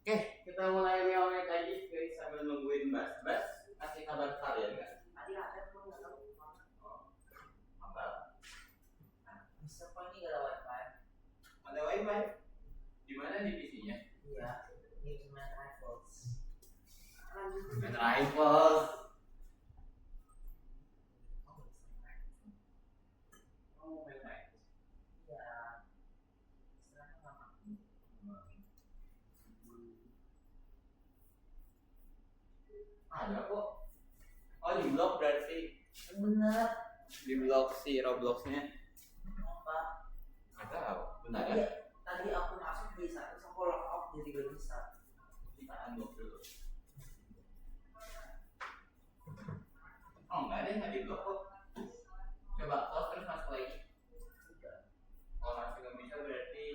Oke, kita mulai meowek lagi guys sambil nungguin Bas kasih kabar kalian nggak? Tadi ada pun nggak tahu kemana. Oh, apa? Bisa kok ini nggak ada wifi. Ada wifi? Di mana divisinya? Iya, ini cuma Rivals. Main Rivals. Oh, main Rivals. Iya. Sekarang lama. Ada kok. Oh, di blog berarti. Yang benar. Di blog si Robloxnya. Apa? Nggak tahu. Benar ya? Iya. Tadi aku masuk bisa, terus aku log out jadi gak bisa. Kita unlock dulu. Oh, nggak ada yang nggak di blog kok. Coba close terus masuk lagi. Tidak. Kalau masih nggak bisa berarti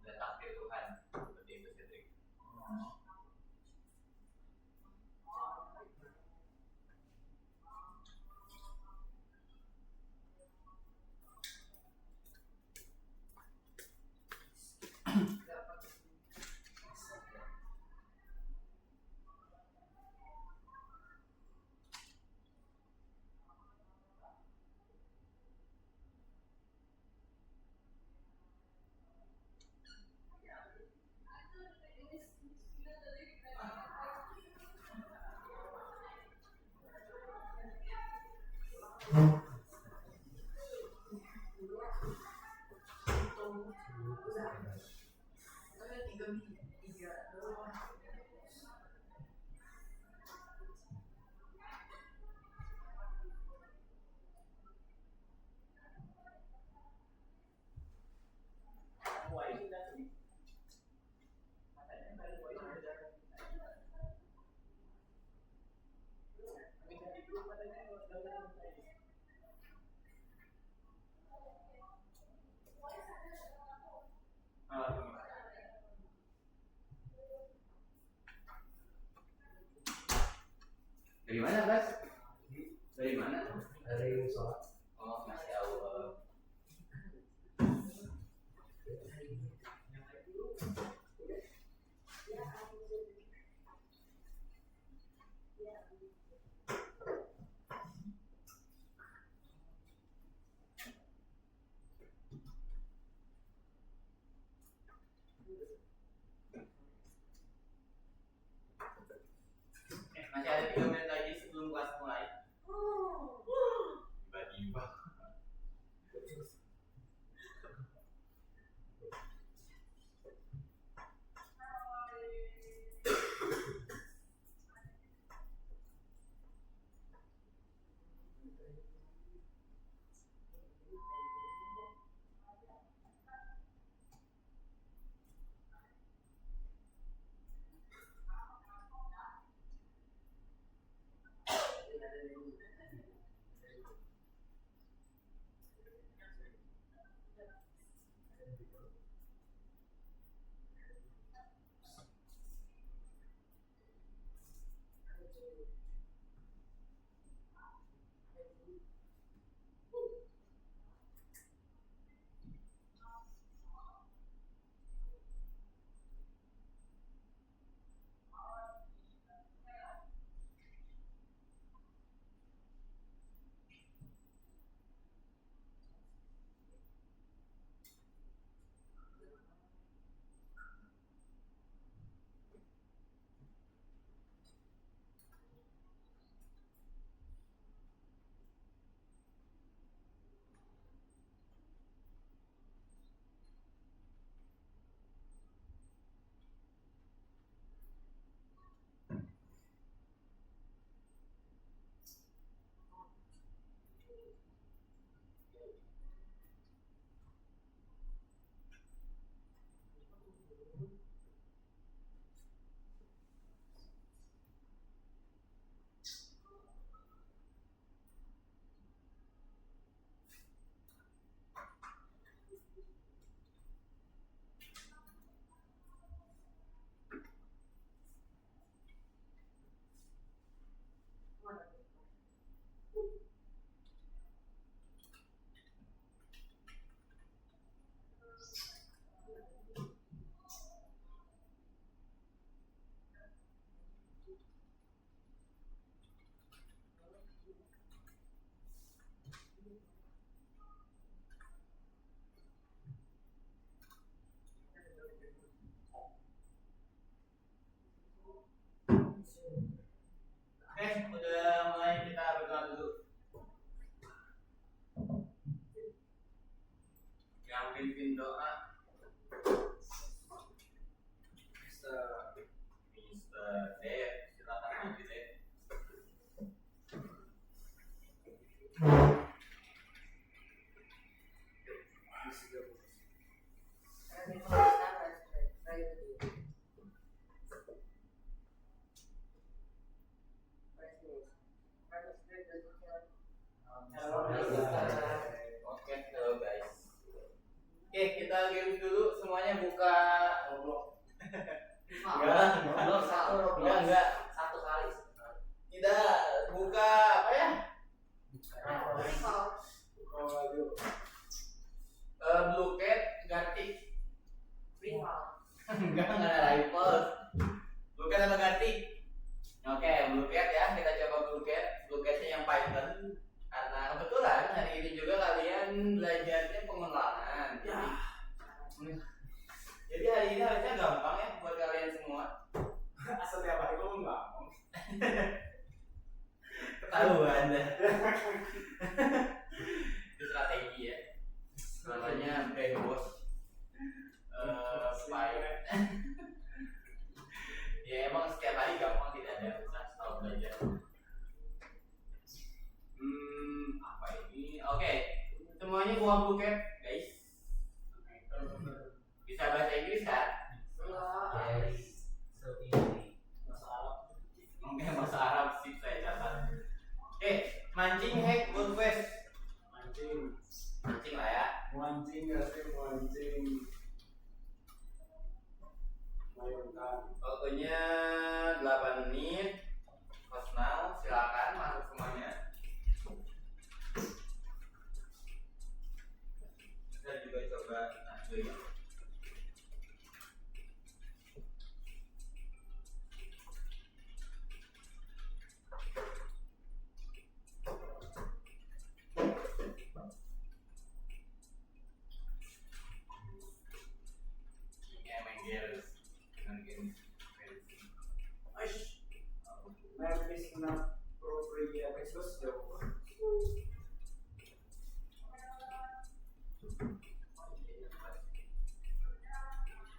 udah takdir Tuhan. Seperti itu Cedric. pimpin doa. Mister Dev, silakan maju Dev. Oke, halo guys. Oke, kita games dulu. Semuanya buka. Enggak. Satu kali. Tidak buka apa ya? Blue Cat, Gartic. Enggak ada rifle. Blue Cat apa Gartic? Oke, Blue Cat ya. Kita coba Blue Cat. Blue Catnya yang Python. Karena kebetulan hari ini juga kalian belajarnya pengenalan. Jadi hari ini harusnya gampang ya buat kalian semua. Setiap hari kamu gampang. Ketahuan dah. Itu strategi ya. Namanya brainwash. Ya emang setiap hari gampang, tidak ada urusan kalau belajar. Apa ini? Oke, semuanya buah buket, guys. Bisa bahasa Inggris kan? Mungkin bahasa Arab sih saya catat. Oke, mancing hack workfest. Mancing lah ya. Waktunya 8 menit. Host now, silakan masuk semuanya. Kita juga coba acuin.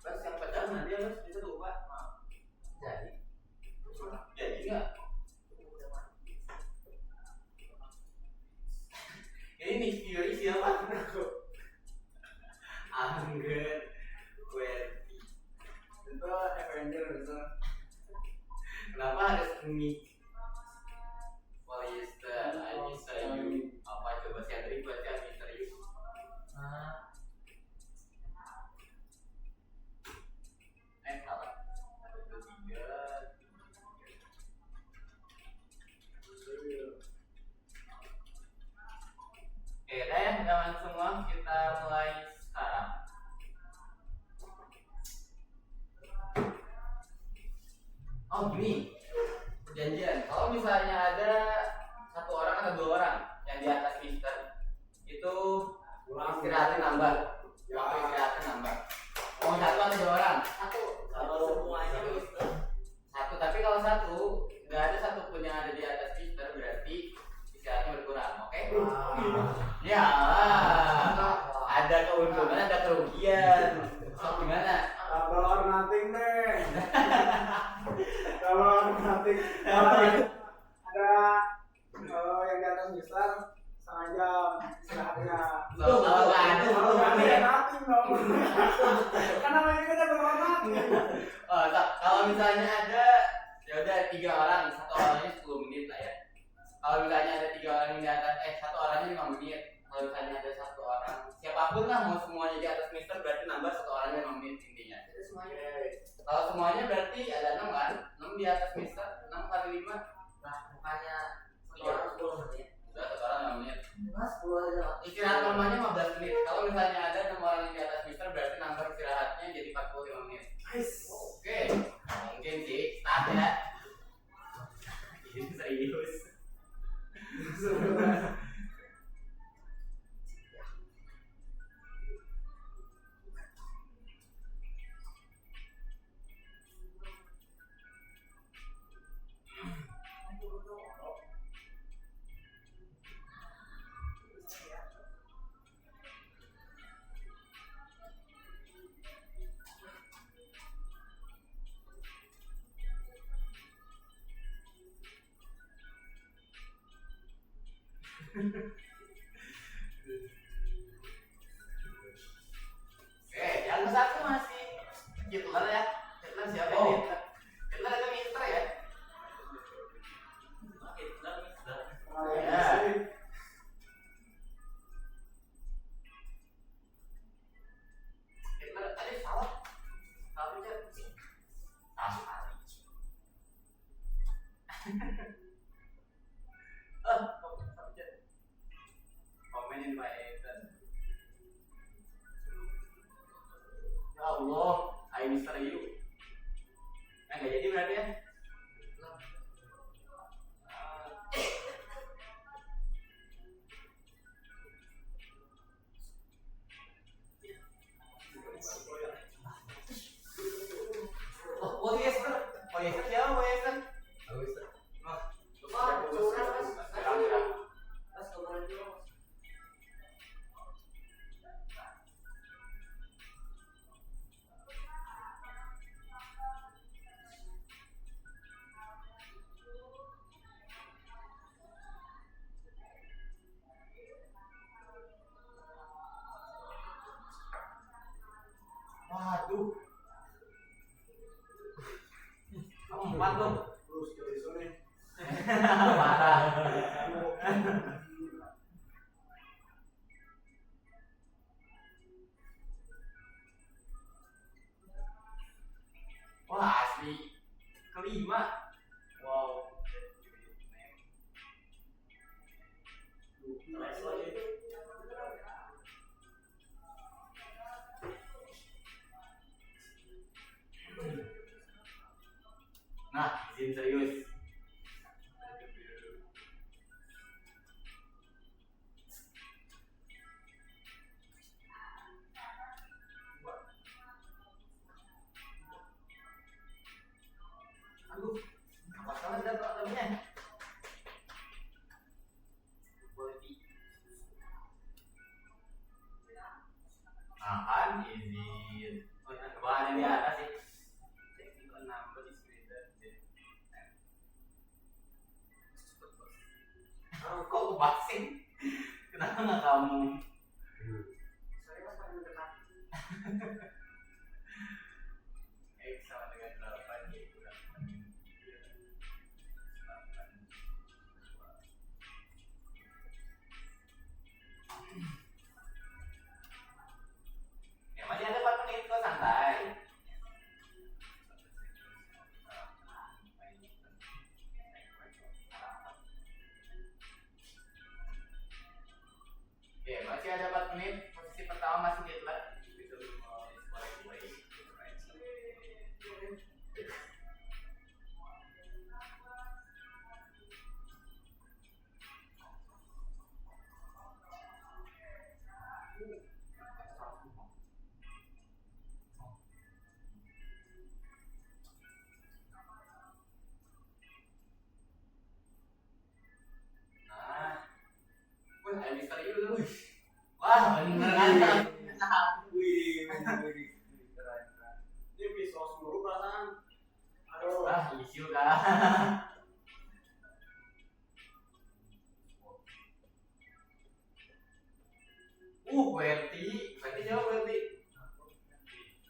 Bas yang pedang nanti harus bisa lupa, maaf. Jadi nggak? Ini Nick Fury siapa? Angger, Werty. Itu Avenger itu. Kenapa harus Nick? Polyester, I Mister You. Apa coba si Andri baca Mister You? Salah. 1, 2, 3. Oke, udah ya kawan semua, kita mulai sekarang. Oh gini, perjanjian. Kalau misalnya ada 1 orang atau 2 orang yang di atas Mister, itu istirahatnya nambah. Waktu istirahatnya nambah. Mau 1 atau 2 orang? Semuanya Mister. 1, tapi kalau 1 nggak ada satupun yang ada di atas Mister, berarti istirahatnya berkurang, oke? Ya, ada keuntungan, ada kerugian. So, gimana? Double or nothing deh. Double or nothing. Ada yang di atas Mister setengah jam istirahatnya. Kalau nggak ada, Kalau nggak ada nothing dong. Karena ini kan double or nothing. oh, kalau misalnya ada, ya udah 3 orang, 1 orangnya 10 menit lah ya. Kalau misalnya ada 3 orang yang di atas, 1 orangnya 5 menit. Kalau misalnya ada 1 orang, siapapun lah mau semuanya di atas Mister, berarti nambah 1 orangnya 5 menit intinya. Itu semuanya. Kalau semuanya berarti ada 6 kan? 6 di atas Mister, 6 kali 5. Nah, bukannya 1 orang 10 menit. Udah 1 orang 5 menit. Mas 10 aja. Istirahat normalnya 15 menit. Kalau misalnya ada 6 orang yang di atas Mister, berarti nambah istirahatnya jadi 45 menit. Nice. Oke, mungkin sih start ya. Ini serius. Yang ke satu masih Hitler ya. Hitler siapa ya? Hitler. Hitler ada Hitler ya? Hitler. Ya. Hitler tadi salah. Salah pencet. Salah kali. Salah pencet. Komenin Pak Ethan. Ya Allah, I Mister You. Nah, nggak jadi berarti ya? Oh yes, sir. Oh yes, sir. Siapa oh yes, sir? Oh yes, sir. Wah, curang, Mas. Curang. Mas, ngobrol dulu, Mas. Waduh. Empat tuh. Terus dari sini. Parah. Wah, asli. Kelima. Wow. Nice lagi. Nah, izin serius. Aduh, apa salah dapat namanya? Nah kan, izin. Oh, yang kebahannya di atas sih. Technical number is greater than. Kok kebasin? Kenapa nggak kamu? Sorry, Mas, paling dekat. X sama dengan 8 Y kurang 8. Ya masih ada 4 menit kok santai. Oke, masih ada 4 menit. Posisi pertama masih Hitler. Itu nah, wah, habis tadi dulu. Wah, bener kan? Wih, keren. Ini pisau seluruh perasaan. Aduh. Wah, isu kan? Werti siapa Werti?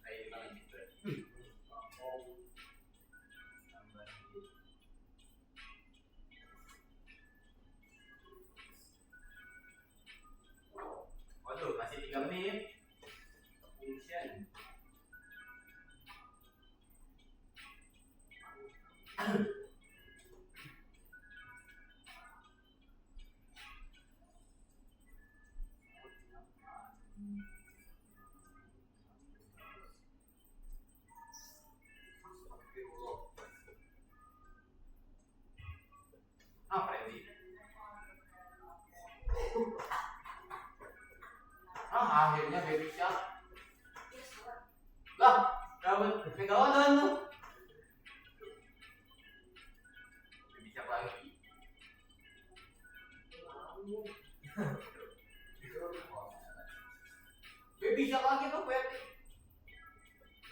Ayo kita lanjut lagi. Waduh, masih 3 menit. Function. Ah, Freddy. Ah, akhirnya baby shark. Lah, dapat pegangan tuh. Baby shark lagi. Baby shark lagi tuh, Freddy.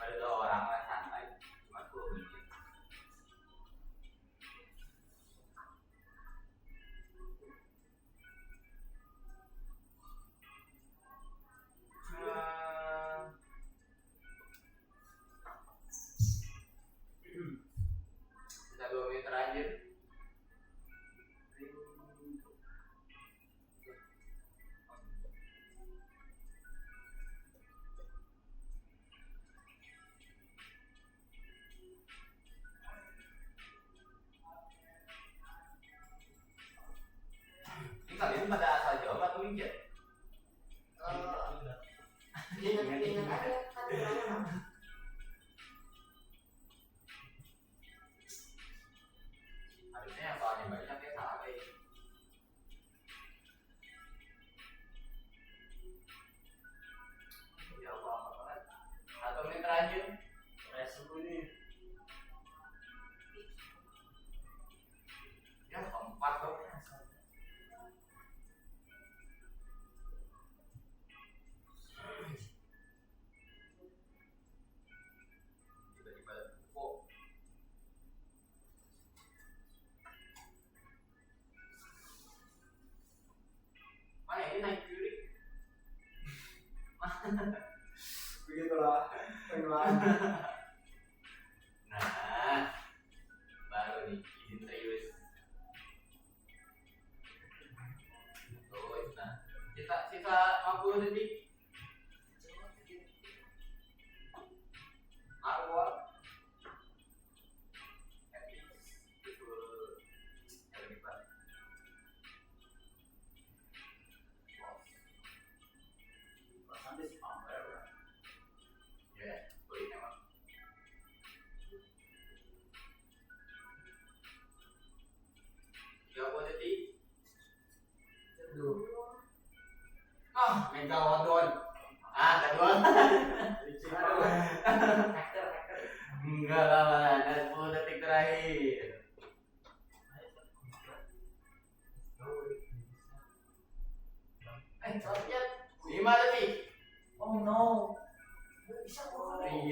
Ada 2 orang lah santai. Cuma 10 menit.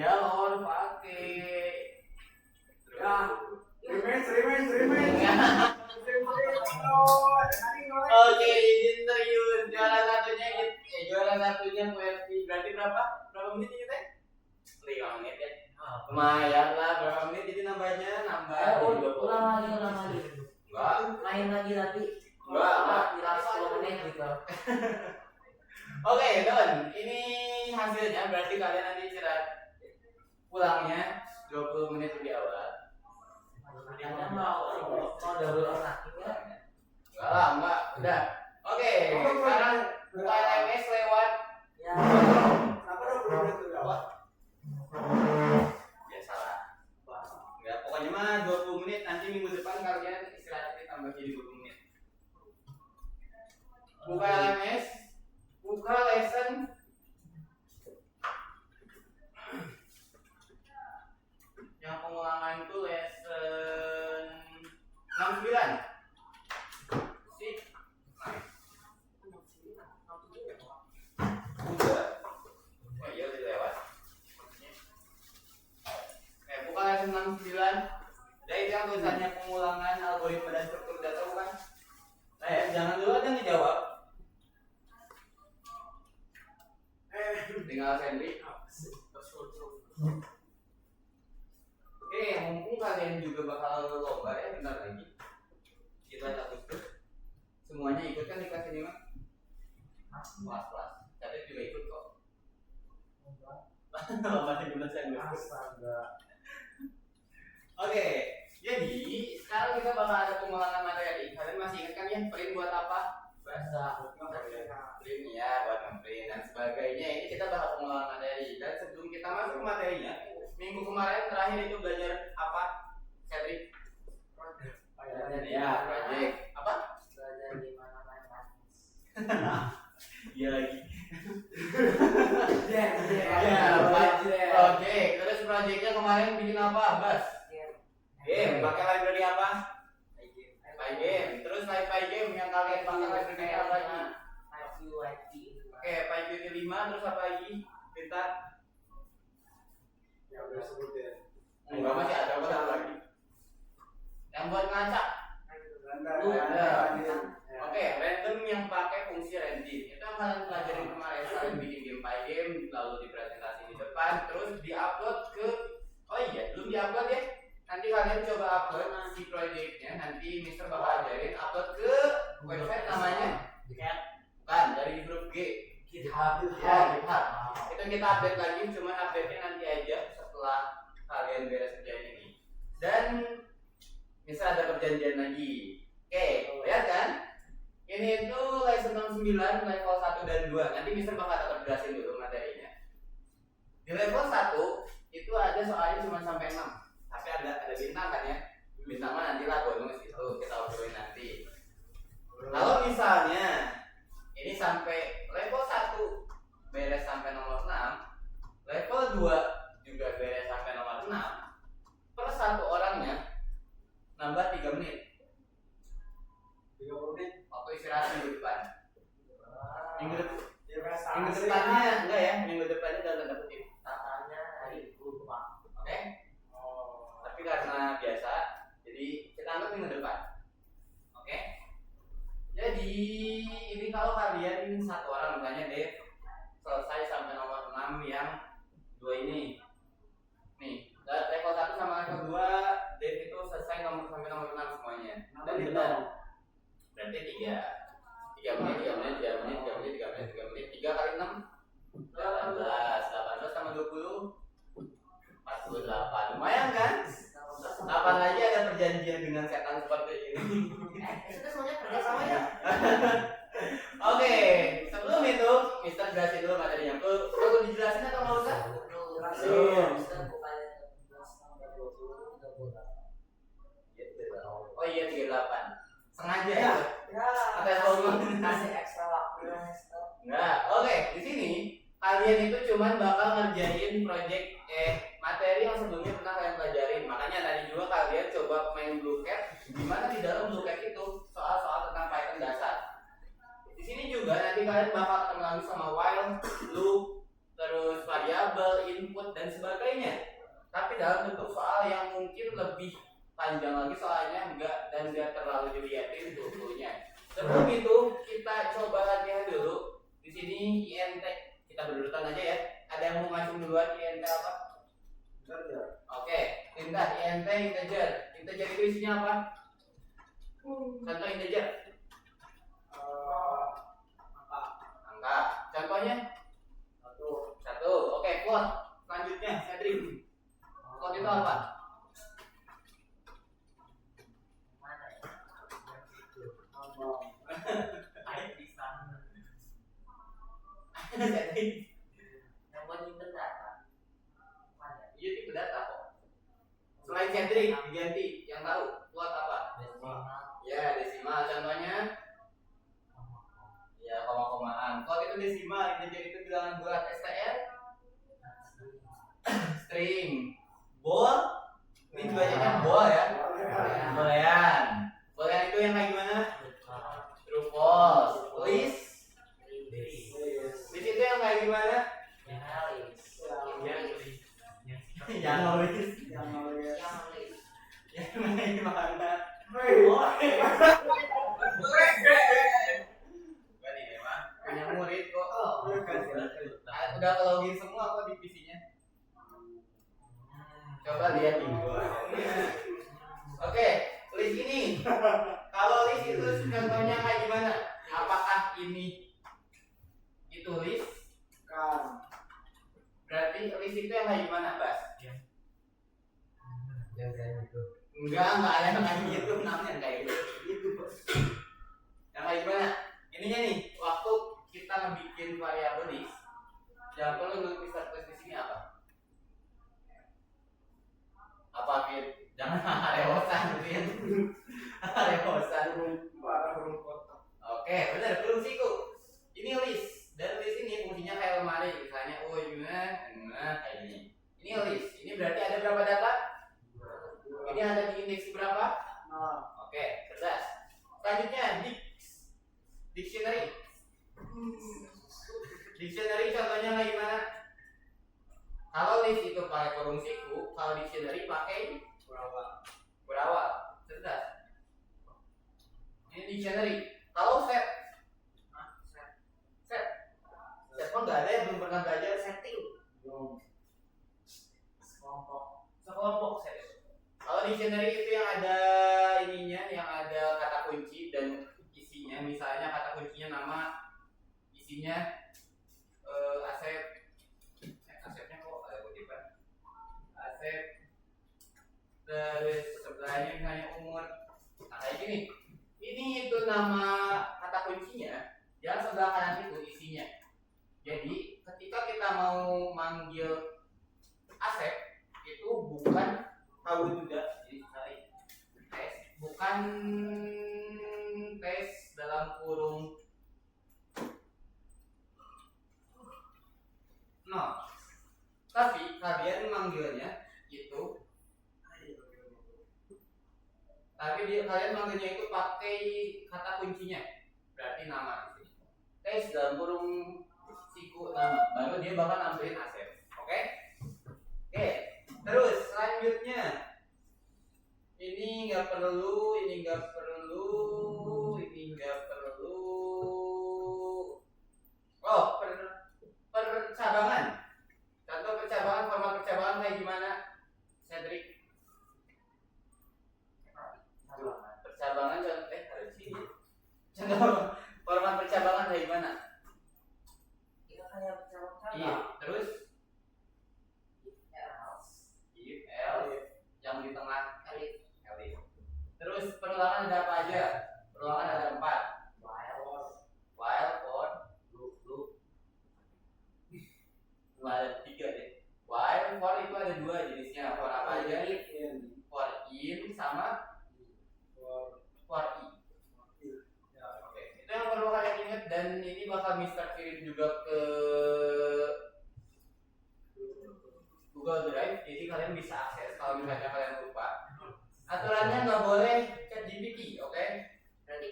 Iya lo harus pakai. Ya, rematch. Oke, izin serius. Juara satunya UFC berarti berapa? Berapa menit ini teh? 5 menit ya. Lumayan lah, berapa menit jadi nambah jadi 20. ulang lagi. Enggak. Main lagi tapi Enggak. hilang 10 menit gitu. Oke, Don. Ini hasilnya berarti kalian nanti istirahat pulangnya 20 menit lebih awal. Katanya mau double attacking ya. Enggak lah, enggak. Udah. Oke, sekarang buka LMS lewat Ya. Kenapa 20 menit tuh jawab? biasalah. Enggak, pokoknya mah 20 menit, nanti minggu depan kalian istirahatnya tambah jadi 20 menit. Buka LMS, buka lesson. Yang pengulangan itu lesson 69. Sip. Nice. Udah. Oh iya udah lewat. Buka lesson 69. Jadi itu yang tulisannya pengulangan algoritma dan struktur data bukan? Jangan dulu aja ngejawab. Tinggal sendiri. Oke, mumpung kalian juga bakal lomba ya bentar lagi. Kita Agustus. Semuanya ikut kan di kelas ini mah? Kelas. Catet juga ikut kok. Lomba 17 Agustus. Oke, jadi sekarang kita bakal ada pengulangan materi. Kalian masih ingat kan ya print buat apa? Bahasa. Print ya, buat nge-print dan sebagainya. Ini kita bakal pengulangan materi. Dan sebelum kita masuk ke materinya, minggu kemarin terakhir itu belajar apa? Cedric? Ya, project. Apa? Belajar gimana main manis. Iya lagi. Ya, Project. Terus projectnya kemarin bikin apa? Bas? Game. Pakai library apa? PyGame. Terus PyGame yang kalian pakai library apa lagi? Oke, PyQt 5 terus apa lagi? Pintar. Ya udah sebutin. Enggak masih ada apa satu lagi? Yang buat ngacak. Oke, random yang pakai fungsi random. Itu yang kalian pelajarin kemarin. Kalian bikin game PyGame, lalu dipresentasi di depan, terus diupload ke. Oh iya, belum diupload ya? Nanti kalian coba upload si projectnya. Nanti Mister bakal ajarin upload ke website namanya. Bukan, dari grup G. GitHub. Ya, GitHub. Itu kita update lagi, cuman update-nya nanti aja setelah kalian beres kerjaan ini. Dan misal ada perjanjian lagi. Oke, lihat kan? Ini itu lesson 69 level 1 dan 2. Nanti Mister bakal tetap jelasin dulu materinya. Di level 1 itu ada soalnya cuma sampai 6. Tapi ada bintang kan ya? Bintang mah nantilah bonus itu kita obrolin nanti. Kalau misalnya ini sampai level 1 beres sampai nomor 6, level 2 juga beres sampai nomor 6, per satu orangnya nambah 3 menit 30 menit. waktu istirahat minggu depan. Minggu Investasi. depannya enggak ya, minggu depannya dalam tanda kutip. Katanya hari lupa. Oke? Oh. Tapi karena biasa, jadi kita anggap minggu depan. Oke? Jadi ini kalau kalian satu orang misalnya Dev selesai sampai nomor 6 yang 2 ini. Nih, level 1 sama level 2 Dev itu selesai sampai nomor 6 semuanya. Dan benar. Berarti 3 menit 3 kali 6 18 sama 20 48. Lumayan kan? Kapan lagi ada perjanjian dengan setan seperti ini? Kita semuanya kerja sama ya. Oke, sebelum itu Mister jelasin dulu materinya. Perlu dijelasin atau nggak usah? Oh iya 38. Sengaja ya? Kasih ekstra waktu. Enggak. Oke, di sini kalian itu cuman bakal ngerjain project materi yang sebelumnya pernah kalian pelajarin. Makanya tadi juga kalian coba main BlueCat. Gimana di dalam BlueCat itu soal-soal tentang Python dasar. Di sini juga nanti kalian bakal ketemu lagi sama while, loop, terus variabel, input dan sebagainya. Tapi dalam bentuk soal yang mungkin lebih panjang lagi soalnya enggak terlalu dilihatin tuh-tuhnya. Sebelum itu kita coba latihan dulu. Di sini INT kita berurutan aja ya. Ada yang mau ngacung duluan INT apa? Integer. Oke, pindah INT integer. Integer itu isinya apa? Contoh integer. Angka. Contohnya? Satu. Oke, quote. Selanjutnya, Cedric. Quote itu apa? Mana ya? Ngomong. Ada di sana. Cedric. Yang buat nyimpen data. Mana? Iya tipe data kok. Selain Cedric, diganti. Yang tahu quote apa? Desimal. Ya, desimal. Contohnya? Ya, koma-komaan. Quote itu desimal. Integer itu bilangan bulat. STR? String. Bol? Ini bacanya bol ya? Boolean. Boolean itu yang kayak gimana? True false. List? List itu yang kayak gimana? Yang list. Yang kayak gimana? Bukan ini mah punya murid kok. Udah login semua kok divisinya. Coba lihat di gua. Oke, list ini. Kalau list itu contohnya kayak gimana? Apakah ini itu list? Kan. Berarti list itu yang kayak gimana, Bas? Yang kayak gitu. Enggak ada yang kayak gitu, namanya kayak gitu. Yang kayak gimana? Ininya nih, waktu kita ngebikin variabel list, yang perlu lu bisa tulis di sini apa? Apa Fit? Jangan rewosan, Fit. Rewosan. Oke, benar, belum siku. Ini list, dan list ini fungsinya kayak lemari, misalnya, oh gimana, kayak gini. Ini list, ini berarti ada berapa data? Ini ada di indeks berapa? Oke, cerdas. Selanjutnya, dictionary. Dictionary contohnya kayak gimana? Kalau list itu pakai kurung siku, kalau dictionary pakai berawal. Cerdas. Ini dictionary. Kalau set kok nggak ada ya, belum pernah belajar setting. Sekelompok set. Kalau dictionary itu yang ada ininya, yang ada kata kunci dan isinya. Misalnya kata kuncinya nama, isinya asetnya kok ada kutipan. Aset, terus sebelahnya misalnya umur. Nah kayak gini. Ini itu nama kata kuncinya. Yang sebelah kanan itu isinya. Jadi ketika kita mau manggil aset itu bukan tahu juga, jadi cari tes, bukan tes dalam kurung nol, tapi kalian manggilnya itu, kalian manggilnya itu pakai kata kuncinya, berarti nama di sini. Tes dalam kurung siku nama, baru dia bakal nampilin aset, oke? Oke. Terus selanjutnya ini nggak perlu. Oh, percabangan. Contoh percabangan, format percabangan kayak gimana, Cedric? Percabangan contoh ada di sini. Contoh format percabangan kayak gimana? Itu kayak bercabang-cabang. Iya. Terus if else yang di tengah elif. Terus perulangan ada apa aja? Perulangan ada 4. While, for, loop. Ada 3 deh. While, for itu ada 2 jenisnya. For apa aja? For in sama for i. Oke. Itu yang perlu kalian ingat, dan ini bakal Mister kirim juga ke Google Drive, jadi kalian bisa akses kalau misalnya kalian lupa. Aturannya nggak boleh ChatGPT, oke? Berarti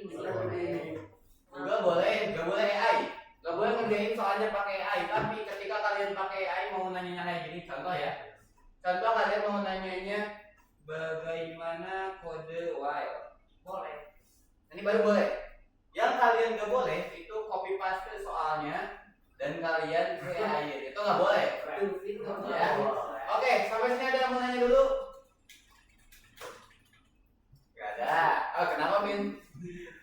Nggak boleh AI, nggak boleh ngerjain soalnya pakai AI. Tapi ketika kalian kalian pakai AI mau nanya kayak gini, contoh ya. Contoh kalian mau nanyanya bagaimana kode while. Boleh. Ini baru boleh. Yang kalian nggak boleh itu copy paste soalnya dan kalian ke AI itu nggak boleh. Ya. Oke, sampai sini ada yang mau nanya dulu? Gak ada. Oh, kenapa Min?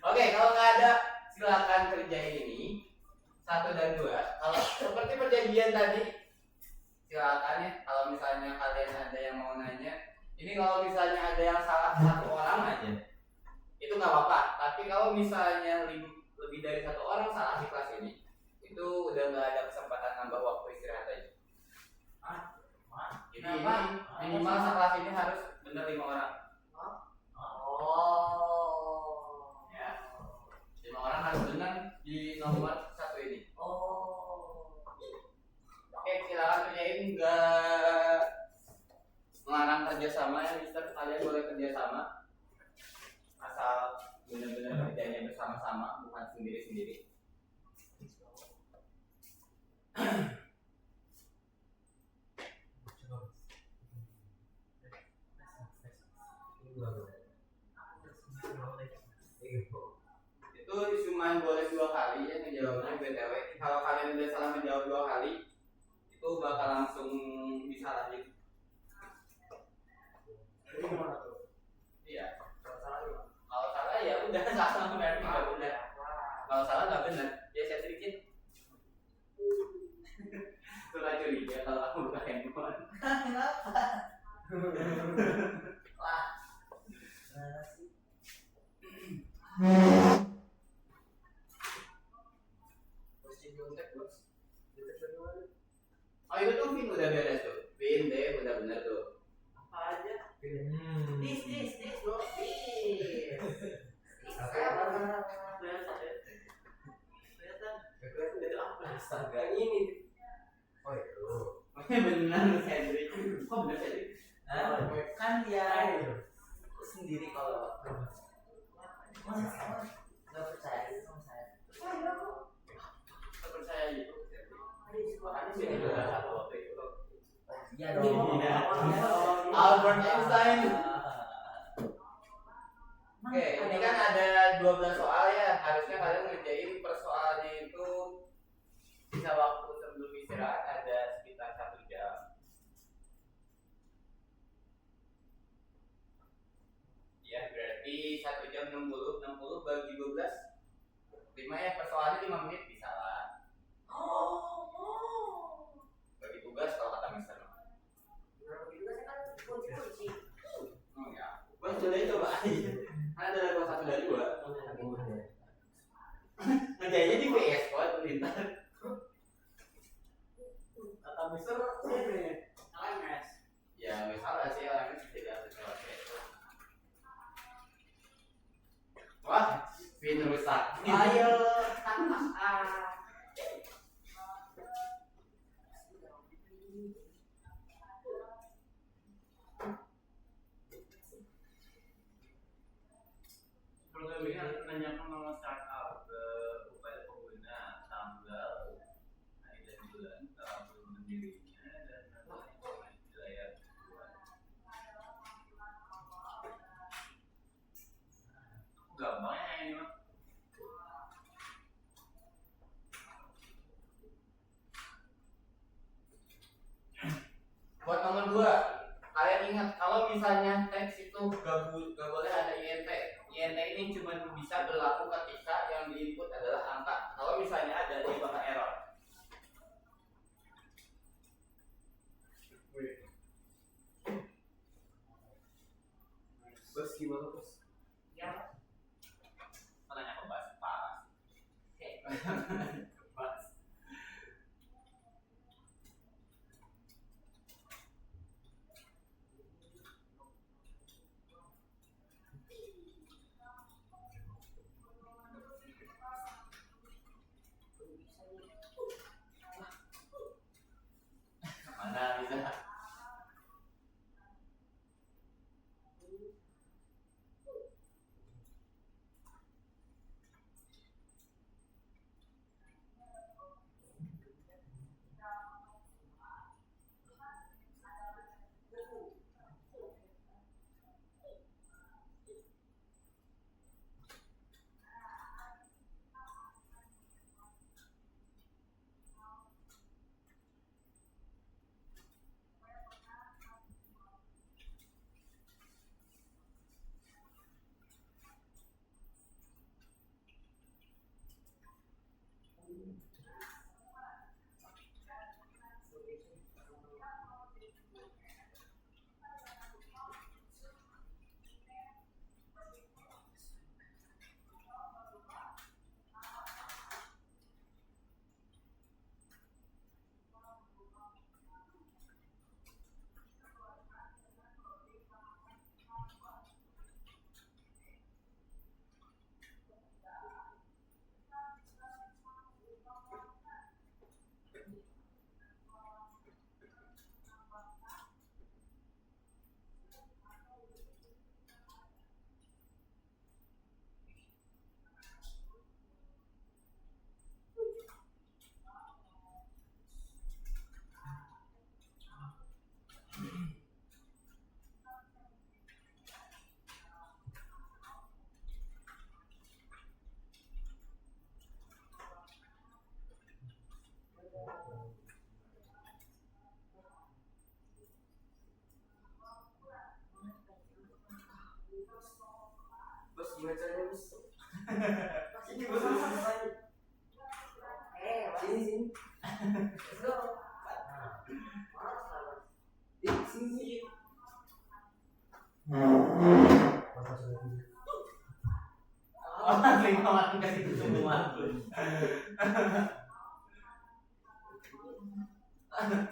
Oke, kalau nggak ada silakan kerjain ini 1 dan 2. Kalau seperti perjanjian tadi silakan ya. Kalau misalnya kalian ada yang mau nanya, ini kalau misalnya ada yang salah 1 orang aja, itu nggak apa-apa. Tapi kalau misalnya lebih dari 1 orang salah di kelas ini, itu udah nggak ada kesempatan nambah waktu istirahat aja. Jadi ini minimal sekelas ini harus benar 5 orang. Ya, 5 orang harus benar di nomor 1 ini. Oke, silakan kerjain, nggak melarang kerjasama ya, Mister. Kalian boleh kerjasama asal benar-benar kerjanya bersama-sama, bukan sendiri-sendiri. Itu cuma boleh 2 kali ya ngejawabnya, BTW. Kalau kalian udah salah menjawab 2 kali, itu bakal langsung bisa lanjut. Jadi gimana tuh? Iya. Kalau salah gimana? Kalau salah ya udah salah, berarti nggak benar. Kalau salah nggak benar. Ya saya sedikit. Sudah curiga kalau aku buka handphone. Kenapa? Wah. Mana sih? Bos nyontek bos. Oh itu tuh Vin udah beres tuh. Vin deh udah bener tuh. Apa aja? This, bro. This. Kelihatan. Astaga ini. Oh itu. Benar Cedric. Kok bener Cedric? Kan dia sendiri kalau nggak percaya itu sama saya. Saya percaya gitu. Makanya sih udah satu waktu itu. Iya dong. Albert Einstein. Oke, ini kan ada 12 soal ya. Harusnya kalian ngerjain per soalnya itu bisa waktu sebelum istirahat ada sekitar 1 jam. Ya, berarti 1 jam 60 bagi 12 5 ya, per soalnya 5 menit bisa lah. Bagi tugas kalau kata Mister. Ya. Bos coba aja. Kan ada level 1 dan 2. Ngerjainnya di PS kok pintar. Kata Mister ini LMS. Ya nggak salah sih, LMS tidak harus lewat PS. Wah, Vin rusak. Ayo. Program ini harus menanyakan nama startup kepada pengguna, tanggal, hari dan bulan, tahun berdirinya, dan nama informasi di layar kedua. Gampang ya ini mah. Buat nomor 2, kalian ingat kalau misalnya teks itu gak boleh ada INT. INT ini cuma bisa berlaku ketika yang diinput adalah angka. Kalau misalnya ada, dia bakal error. Bos gimana bos? Ya. Nanya ke Bas, parah. Bas. Mana bisa? dibacanya busuk. Ini betul selesai. Sini sini. Let's go. Malas lah. Sini. Oh, 5 malam kasih itu semua.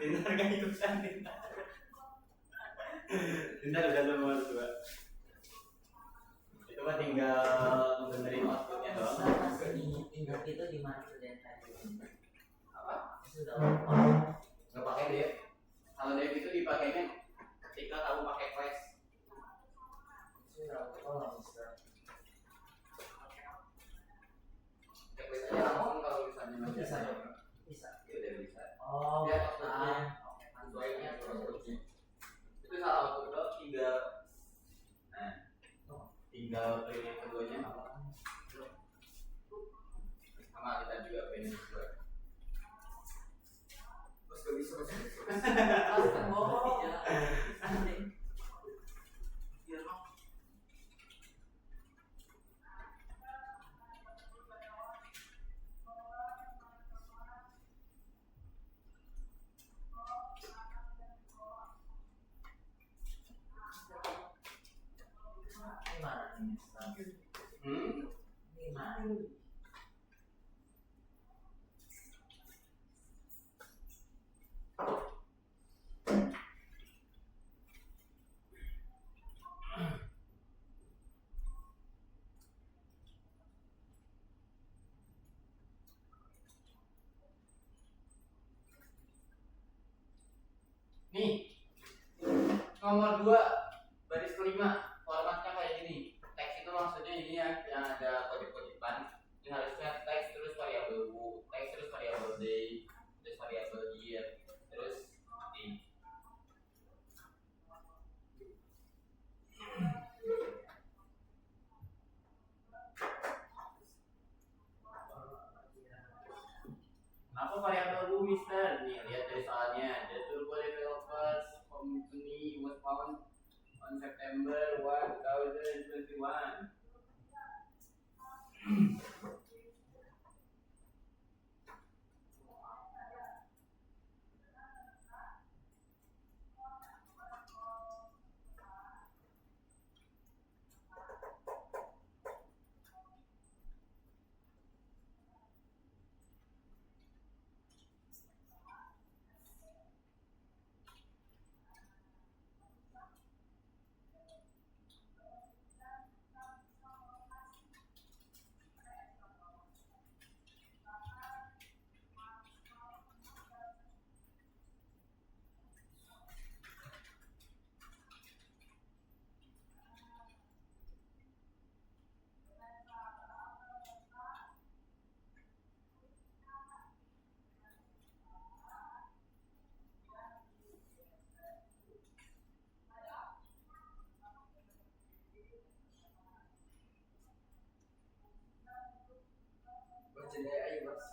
Tintar gak ikutan Tintar. Tintar udah nomor 2. Itu mah tinggal benerin outputnya doang. Mas ini tinggal itu di mana sudah tadi? Apa? Sudah. Nggak pakai Dev. Kalau Dev itu dipakainya ketika kamu pakai flash. Sudah. Oh, Mister. Flash aja langsung kalau misalnya Bisa aja. dong. Bisa. Ya udah bisa. Oh, Dia outputnya. Androidnya outputnya. Itu salah output doang tinggal. Nah, tinggal print keduanya apa? Sama kita juga print kedua. Terus gak bisa masuk. Oh, ya. Gimana nih, Mister? Gimana? Nih, nomor 2 baris kelima formatnya kayak gini. Teks itu maksudnya ini ya, yang ada kode-kodean. Ini harusnya teks terus variabel u, teks terus variabel day, terus variabel year, terus int. Kenapa variabel u, Mister? Nih, lihat dari soalnya. The Turbo Developers Company was found on September 2021. Bercanda aja Mas.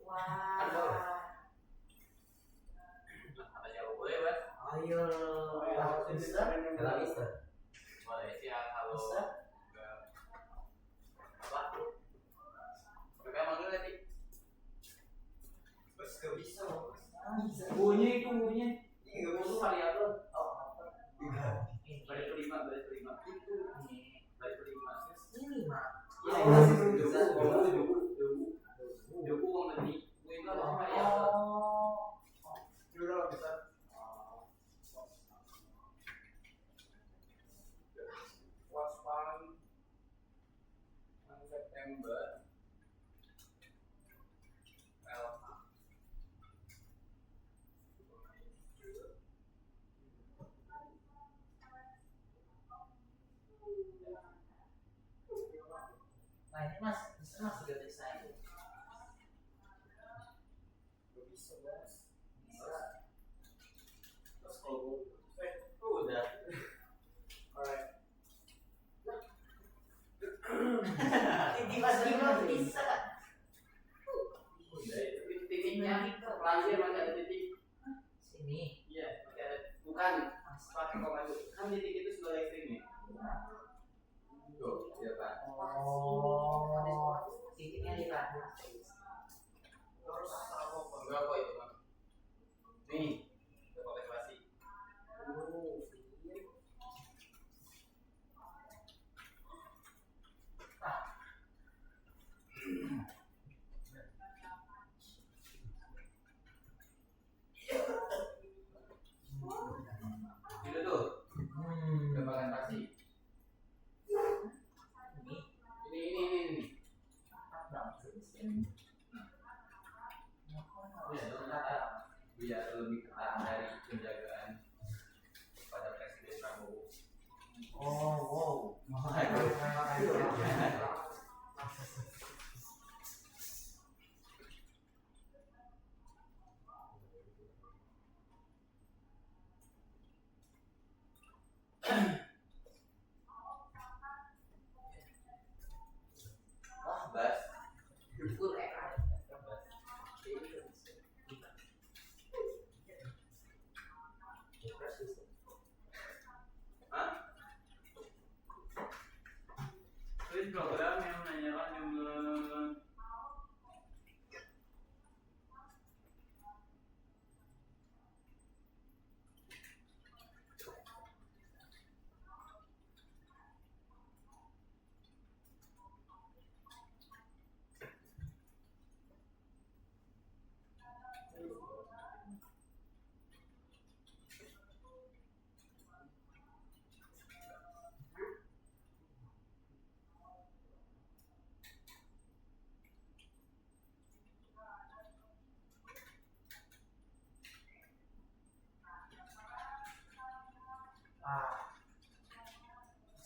Wah. Apa jawab boleh, Mas? Ayo. Mister. Kalau Mister. Boleh sih ya kalau Mister. apa? Mereka manggil nanti. Terus gak bisa Mas. Bunyi itu bunyi. Ini gak Itu bisa. variabel. Oh, apa? Baris kelima, baris kelima. Itu ini. Baris kelima. Ini mah. Iya, Oh, masih belum debu, bisa. debu company. Bu itu harusnya variabel. Oh. Ini udah gak bisa. Was found on September. Nah ini Mas, Mister masih gak bisa itu. Gak bisa Mas. Bisa. Terus kalau Udah. alright. Di Mas Gino bisa. Udah itu titiknya terakhir masih ada titik. Sini. Iya, masih ada. Bukan pakai koma dulu. Kan titik itu sebagai string ya. Tuh, iya Pak. Oh, Oh. Kalau di sekolah tuh titiknya di kelas. Terus sama apa? Enggak kok itu mah. Nih, udah pakai spasi. Iya. Itu tuh, udah pakai spasi. Ini. Ya, biar lebih ketat dari penjagaan pada Presiden Prabowo. Oh, wow. Wah, Bas. Full era. Hah? Terus program yang menanyakan jumlah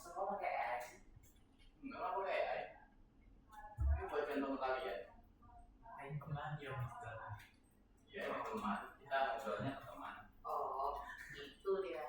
Sekolah pakai AI. enggak lah boleh ya. Ini buat contoh kalian. Main kemana ya, Mister? Ya emang teman. Kita ngobrolnya ke teman. Oh, itu dia.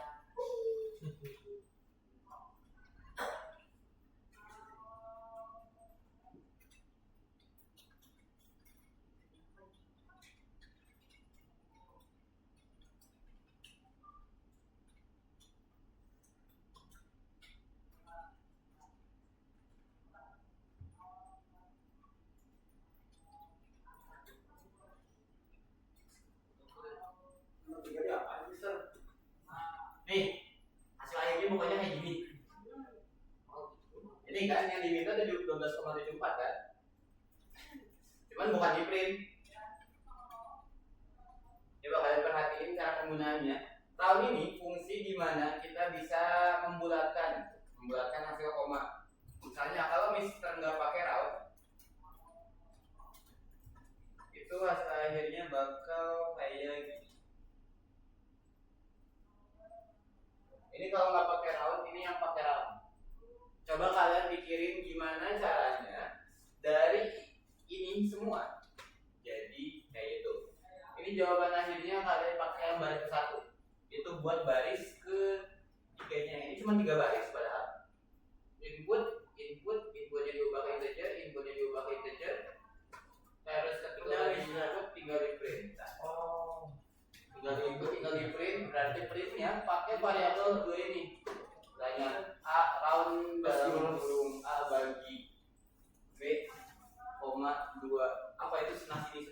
Nomor 3 dia apa, Mister? Nih, hasil akhirnya pokoknya kayak gini. Ini kan yang diminta 12,74 kan? Cuman bukan di print. Coba kalian perhatiin cara penggunaannya. Tahun ini fungsi di mana kita bisa membulatkan hasil koma. Misalnya kalau Mister nggak pakai raut, itu hasil akhirnya bakal kayak gini. Ini kalau nggak pakai raut, ini yang pakai raut. Coba kalian pikirin gimana caranya dari ini semua jadi kayak itu. Ini jawaban akhirnya kalian pakai yang baris ke-1. Itu buat baris ke-3-nya. Ini cuma 3 baris padahal. Inputnya diubah ke integer, inputnya diubah ke integer. Terus ketika input tinggal di print. Oh. Tinggal di input, tinggal di print. Berarti printnya pakai variabel 2 ini. Misalnya A round dalam kurung A bagi B, koma 2. Apa itu senang sini?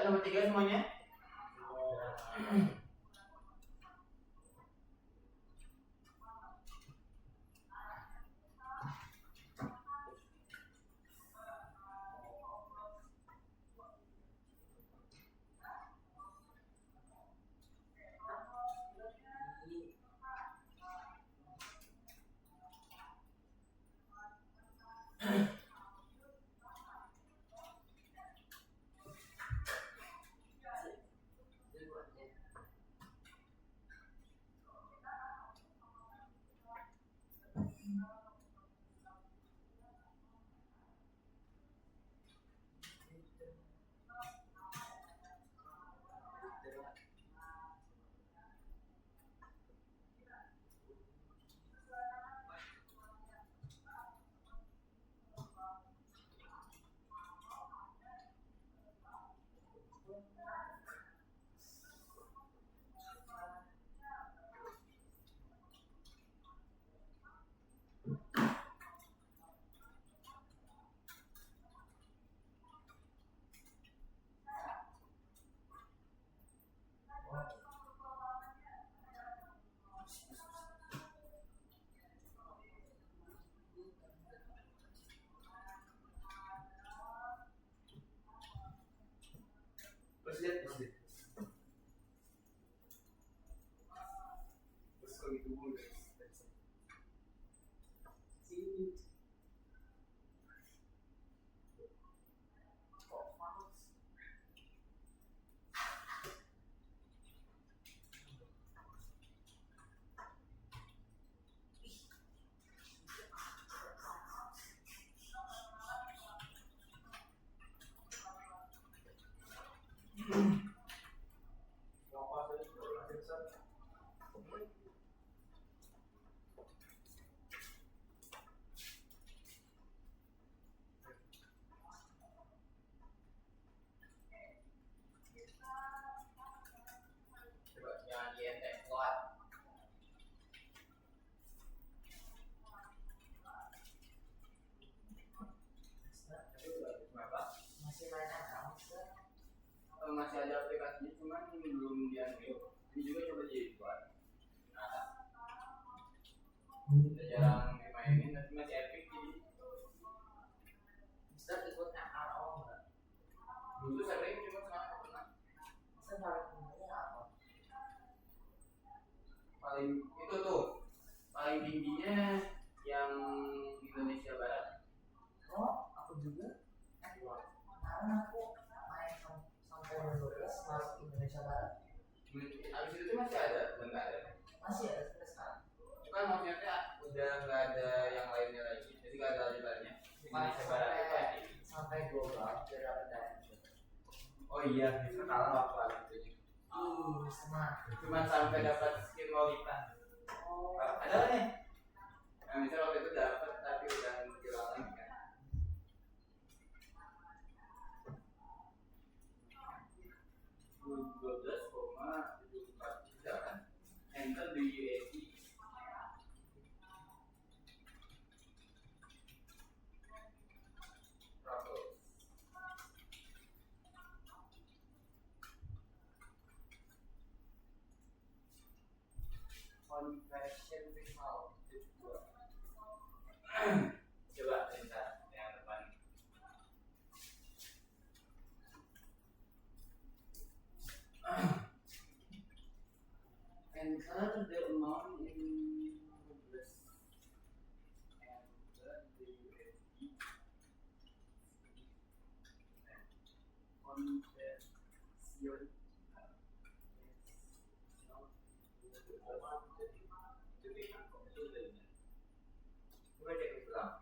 nomor 3 semuanya. Terus lihat terus lihat. Terus kalau gitu gue udah sini. Kok panas? Apa tadi kalau ada besar? Coba jangan dientek kuat. Itu udah berapa? Masih banyak kamu sih. Masih ada aplikasinya cuman belum diambil. Ini juga coba dibuat. Nah, udah jarang dimainin tapi masih epic jadi. Mister ikut MRO nggak? Dulu sering cuma sekarang nggak pernah. Mister paling tingginya apa? Paling itu tuh paling tingginya yang Indonesia Barat. Oh, aku juga. Kemarin aku main sampai 12 masuk Indonesia Barat. Abis itu masih ada, udah nggak ada. Masih ada sampai sekarang. Bukan maksudnya udah nggak ada yang lainnya lagi. Jadi nggak ada lanjutannya. Indonesia Barat itu yang tinggi. Sampai global berapa diamond? Oh iya, bisa kalah waktu ada itu. Smart. Cuman sampai dapat skin Lolita. Oh, Ada lah nih. Nah, misalnya waktu itu dapat tapi udah hilang lagi kan. $12,74 kan. Enter di USD. Raffles. conversion result. Coba bentar yang depan. Enter the amount in rubles. Enter the USD. Conversion. Coba cek ulang.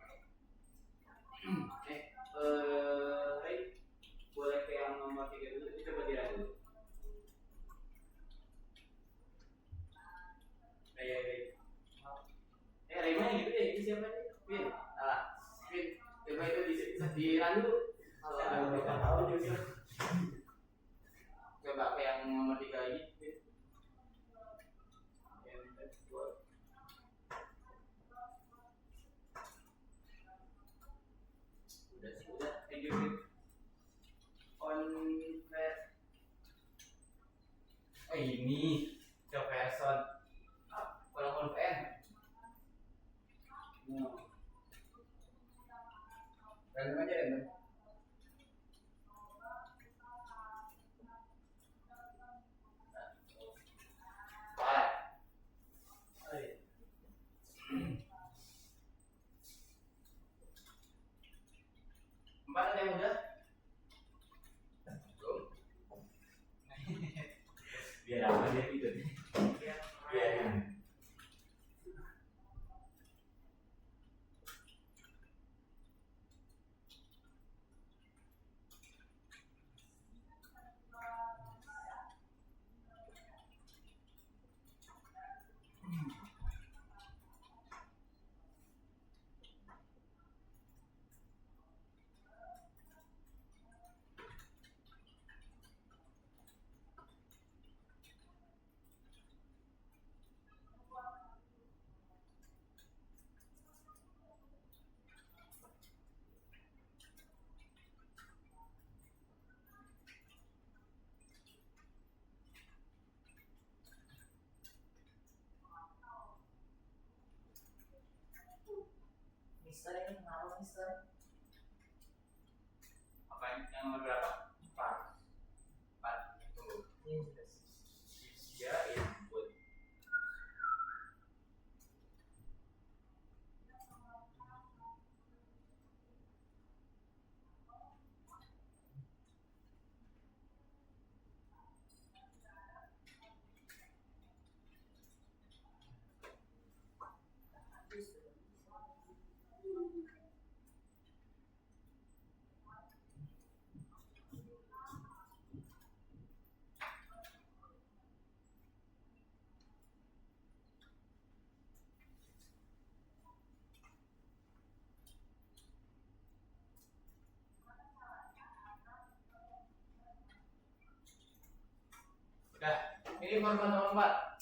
Random aja random. Empat ada yang udah? Belum. Biar apa dia gitu? Biar. Mister ini kenapa Mister? Apa yang nomor berapa? 4. 4. Tunggu. Ini sudah Dia input. Udah, ini format nomor 4.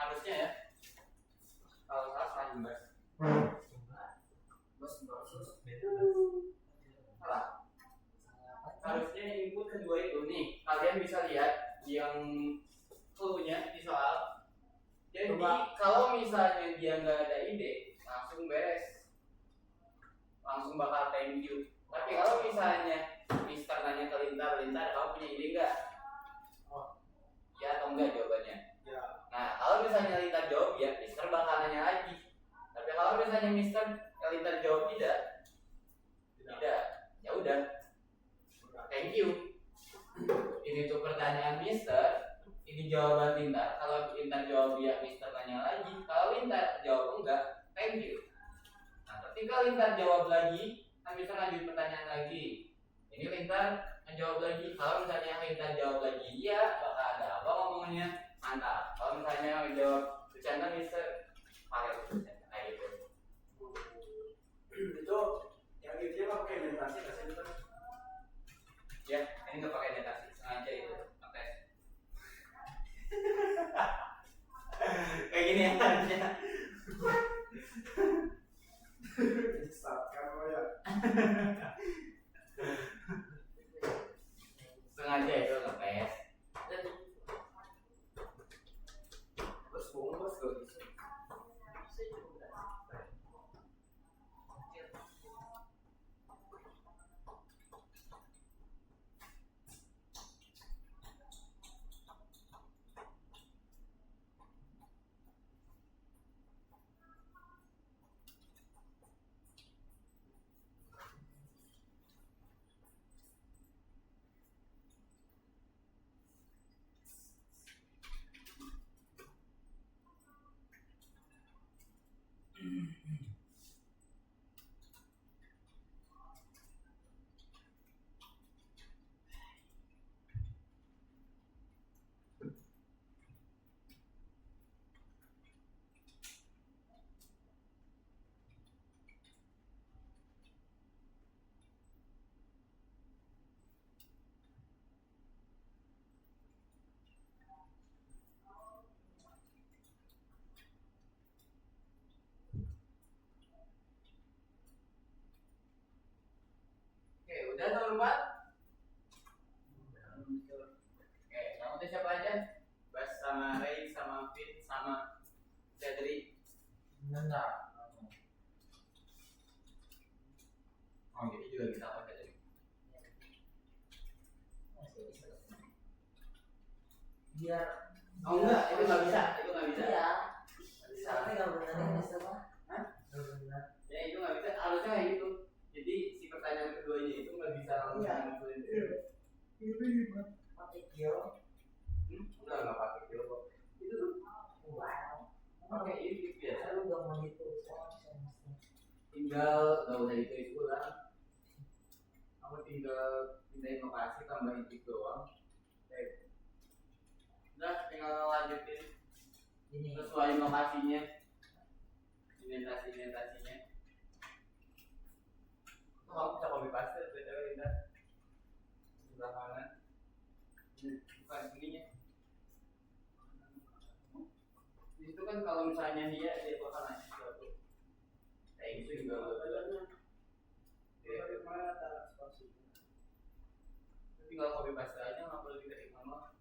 Harusnya ya. Kalau salah salah Mbak. bos Salah. Harusnya input kedua itu nih. Kalian bisa lihat yang clue-nya di soal. Jadi kalau misalnya dia nggak ada ide, langsung beres. Langsung bakal thank you. Tapi kalau misalnya Mister nanya ke Lintar, kamu punya ide nggak? Ya atau enggak jawabannya. Ya. Nah, kalau misalnya Lintar jawab ya, Mister bakal nanya lagi. Tapi kalau misalnya Mister Lintar jawab tidak, ya udah. Thank you. Ini tuh pertanyaan Mister, ini jawaban Lintar. Kalau Lintar jawab ya, Mister tanya lagi. Kalau Lintar jawab enggak, thank you. Nah, ketika Lintar jawab lagi, kan Mister lanjut pertanyaan lagi. Ini Lintar menjawab lagi. Kalau misalnya Lintar jawab lagi iya, bakal ada apa ngomongnya? Mantap. Kalau misalnya menjawab bercanda Mister, pakai bercanda kayak gitu. Itu yang itu pakai inventasi nggak sih itu? Ya, ini nggak pakai netasi, sengaja itu pakai. Kayak gini ya harusnya. Disesatkan lo ya. Sengaja itu ngepes. bos bohong bos gak bisa. Oke, udah nomor 4. Oke, kamu tuh siapa aja? Bas sama Ray, sama Fit, sama Cedri. Enggak. biar Oh enggak, itu nggak bisa, itu nggak bisa. iya Nggak bisa. tapi nggak benar ini sama Hah? nggak benar Ya itu nggak bisa, harusnya kayak gitu. Jadi si pertanyaan keduanya itu nggak bisa langsung Iya. munculin. Itu gimana? pakai kill Enggak pakai kilo kok. Itu tuh wow pakai ini biasa. lu nggak mau gitu sama Tinggal nggak usah itu ulang. Kamu tinggal pindahin lokasi, tambahin tik doang. Udah, tinggal lanjutin ini sesuaiin lokasinya, inventasinya. Oh, kamu bisa copy paste, btw Indah. Sebelah kanan. Bukan ininya. Di situ kan kalau misalnya dia bakal ngasih sesuatu. Kayak gitu juga bagus. Bagaimana cara spasi? Tinggal copy paste aja, nggak perlu diketik nama.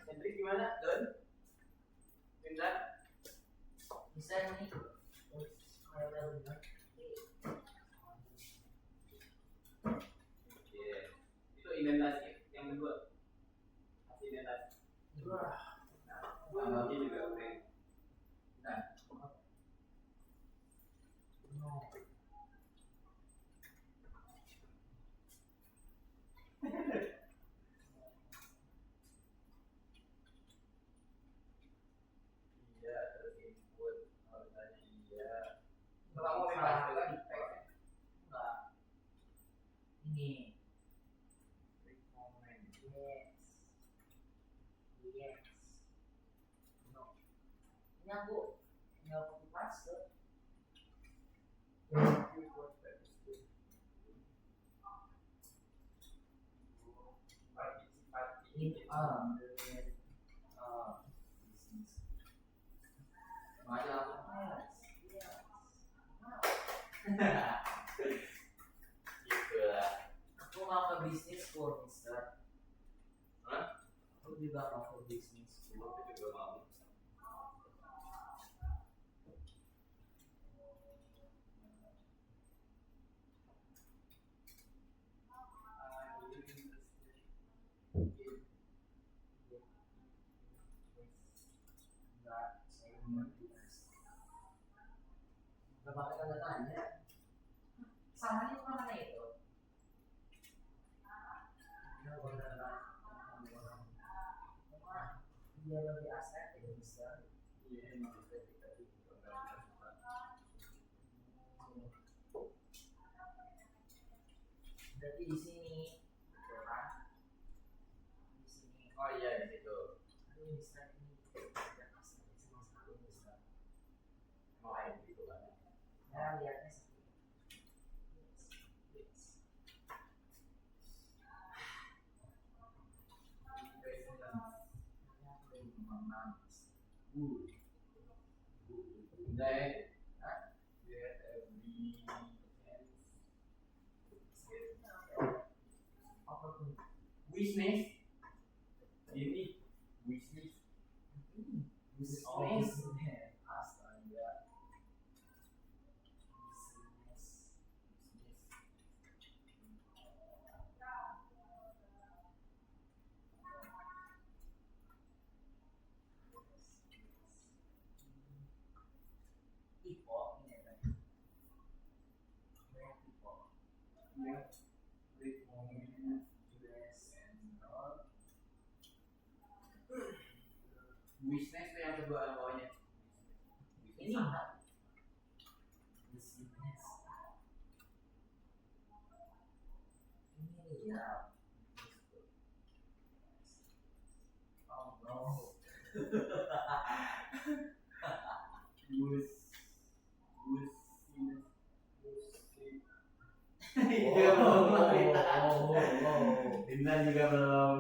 Hendrik gimana, Don? Pindah? bisa ini kayak benar Sini tas. Wah. Tambahnya juga keren. Nah, No. iya terus input. Kalau misalnya iya. Nggak Kamu bisa. bebas lagi teksnya. Nggak. Ini. Recommend. Yes. Yes. No. Ini aku tinggal copy paste. In Participating. business. Maju langsung. Yes. Gitu lah. Aku mau ke bisnis school, Mister. Hah? Aku juga mau ke bisnis school. Aku juga mau. Enggak, saya mau dinas. Enggak pakai tanda tanya. Samanya mana itu? Enggak pakai tanda tanya. Dia lebih aset ya, Mister. Iya, emang bisa kita juga. Berarti di sini, gitu kan? Di sini. Oh iya di situ. Aduh, Mister ini tidak asal sama sekali, Mister. Mulai gitu kan. Saya lihatnya seperti itu. Yes. Saya dari pengembang. Then, get every chance. Apapun. Wishlist. Ini wishlist. Business. Astaga. Ipo ini kan. Banyak Ipo. Ya. Recommend. US and all. Wishlist tuh yang kedua yang bawahnya. Ini mahal. Business. Ini ya. Oh no. Iya belum. Dinda juga belum.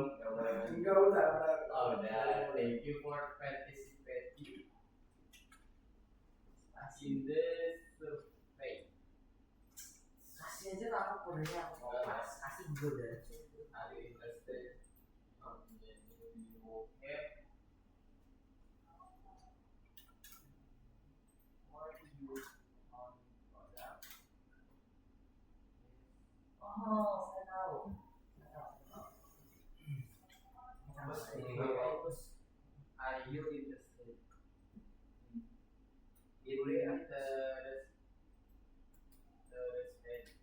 Enggak udah. Oh udah. Thank you for participating in the survey. Kasih aja lah aku kodenya aku kopas. Kasih gue deh. Are you interested in the new app? Or you on product? Oh, saya tahu. Saya tahu. Bos, Saya ini tahu. bagus. Are you interested in interested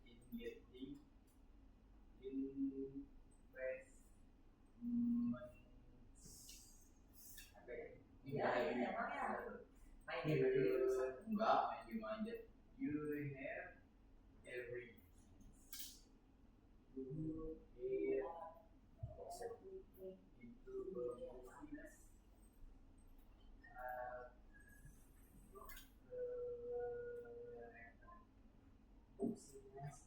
in getting investments? Iya, iya, emangnya. Main You game dulu. enggak main game aja. You have every you have into a business.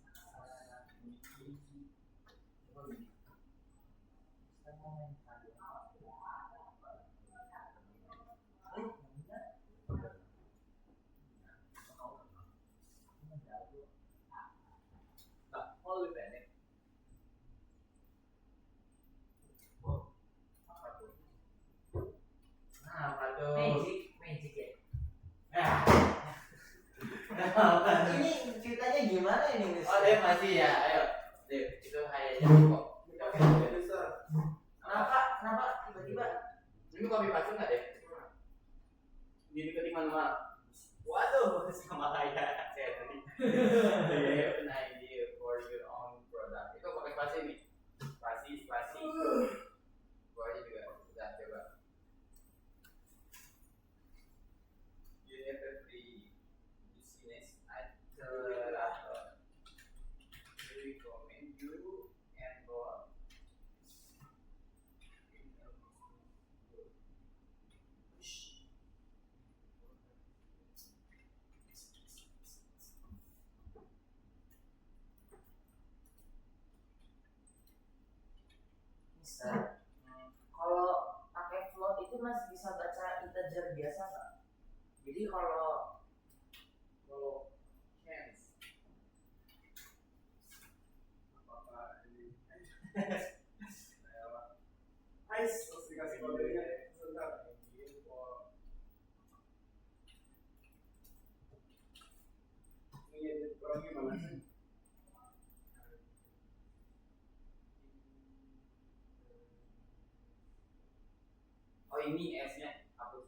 Oh, lebih pendek. Apa tuh? Nah, apa tuh? Magic ya. Apa? Ini ceritanya gimana ini, Miss? Oh, dia masih ya. Ayo. Deh, itu kayaknya kok. Bisa. Kenapa Ini kopi paste nggak deh? Di dekat mana? Waduh, sama kayak saya tadi. Have an idea for your own product. Itu pakai spasi nih. Spasi. Gua juga udah coba. You have every business accelerator. We recommend you enroll. Mister, kalau pakai float itu masih bisa baca integer biasa nggak? Jadi kalau Chance. Apa ini? Ice terus dikasih kodenya sebentar. Ini jadi kurang gimana sih? Oh ini S-nya hapus.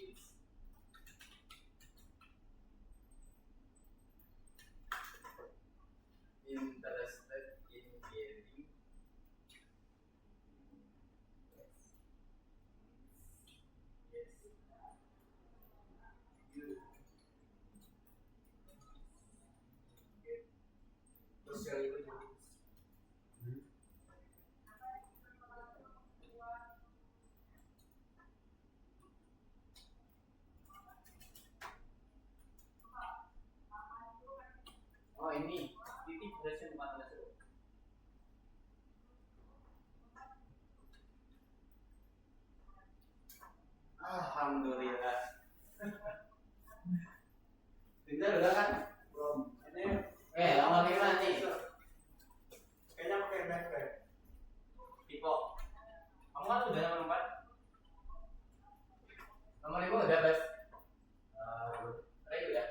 Is. Interested in getting. Yes. You. Terus yang itu jadi. Oh ini titik version 14. Alhamdulillah. Tinder udah kan? Belum. Ini Nomor 5 nih. kayaknya pakai backpack. Tipo. Kamu kan udah nomor 4. Nomor 5 udah, Bas. Ray udah.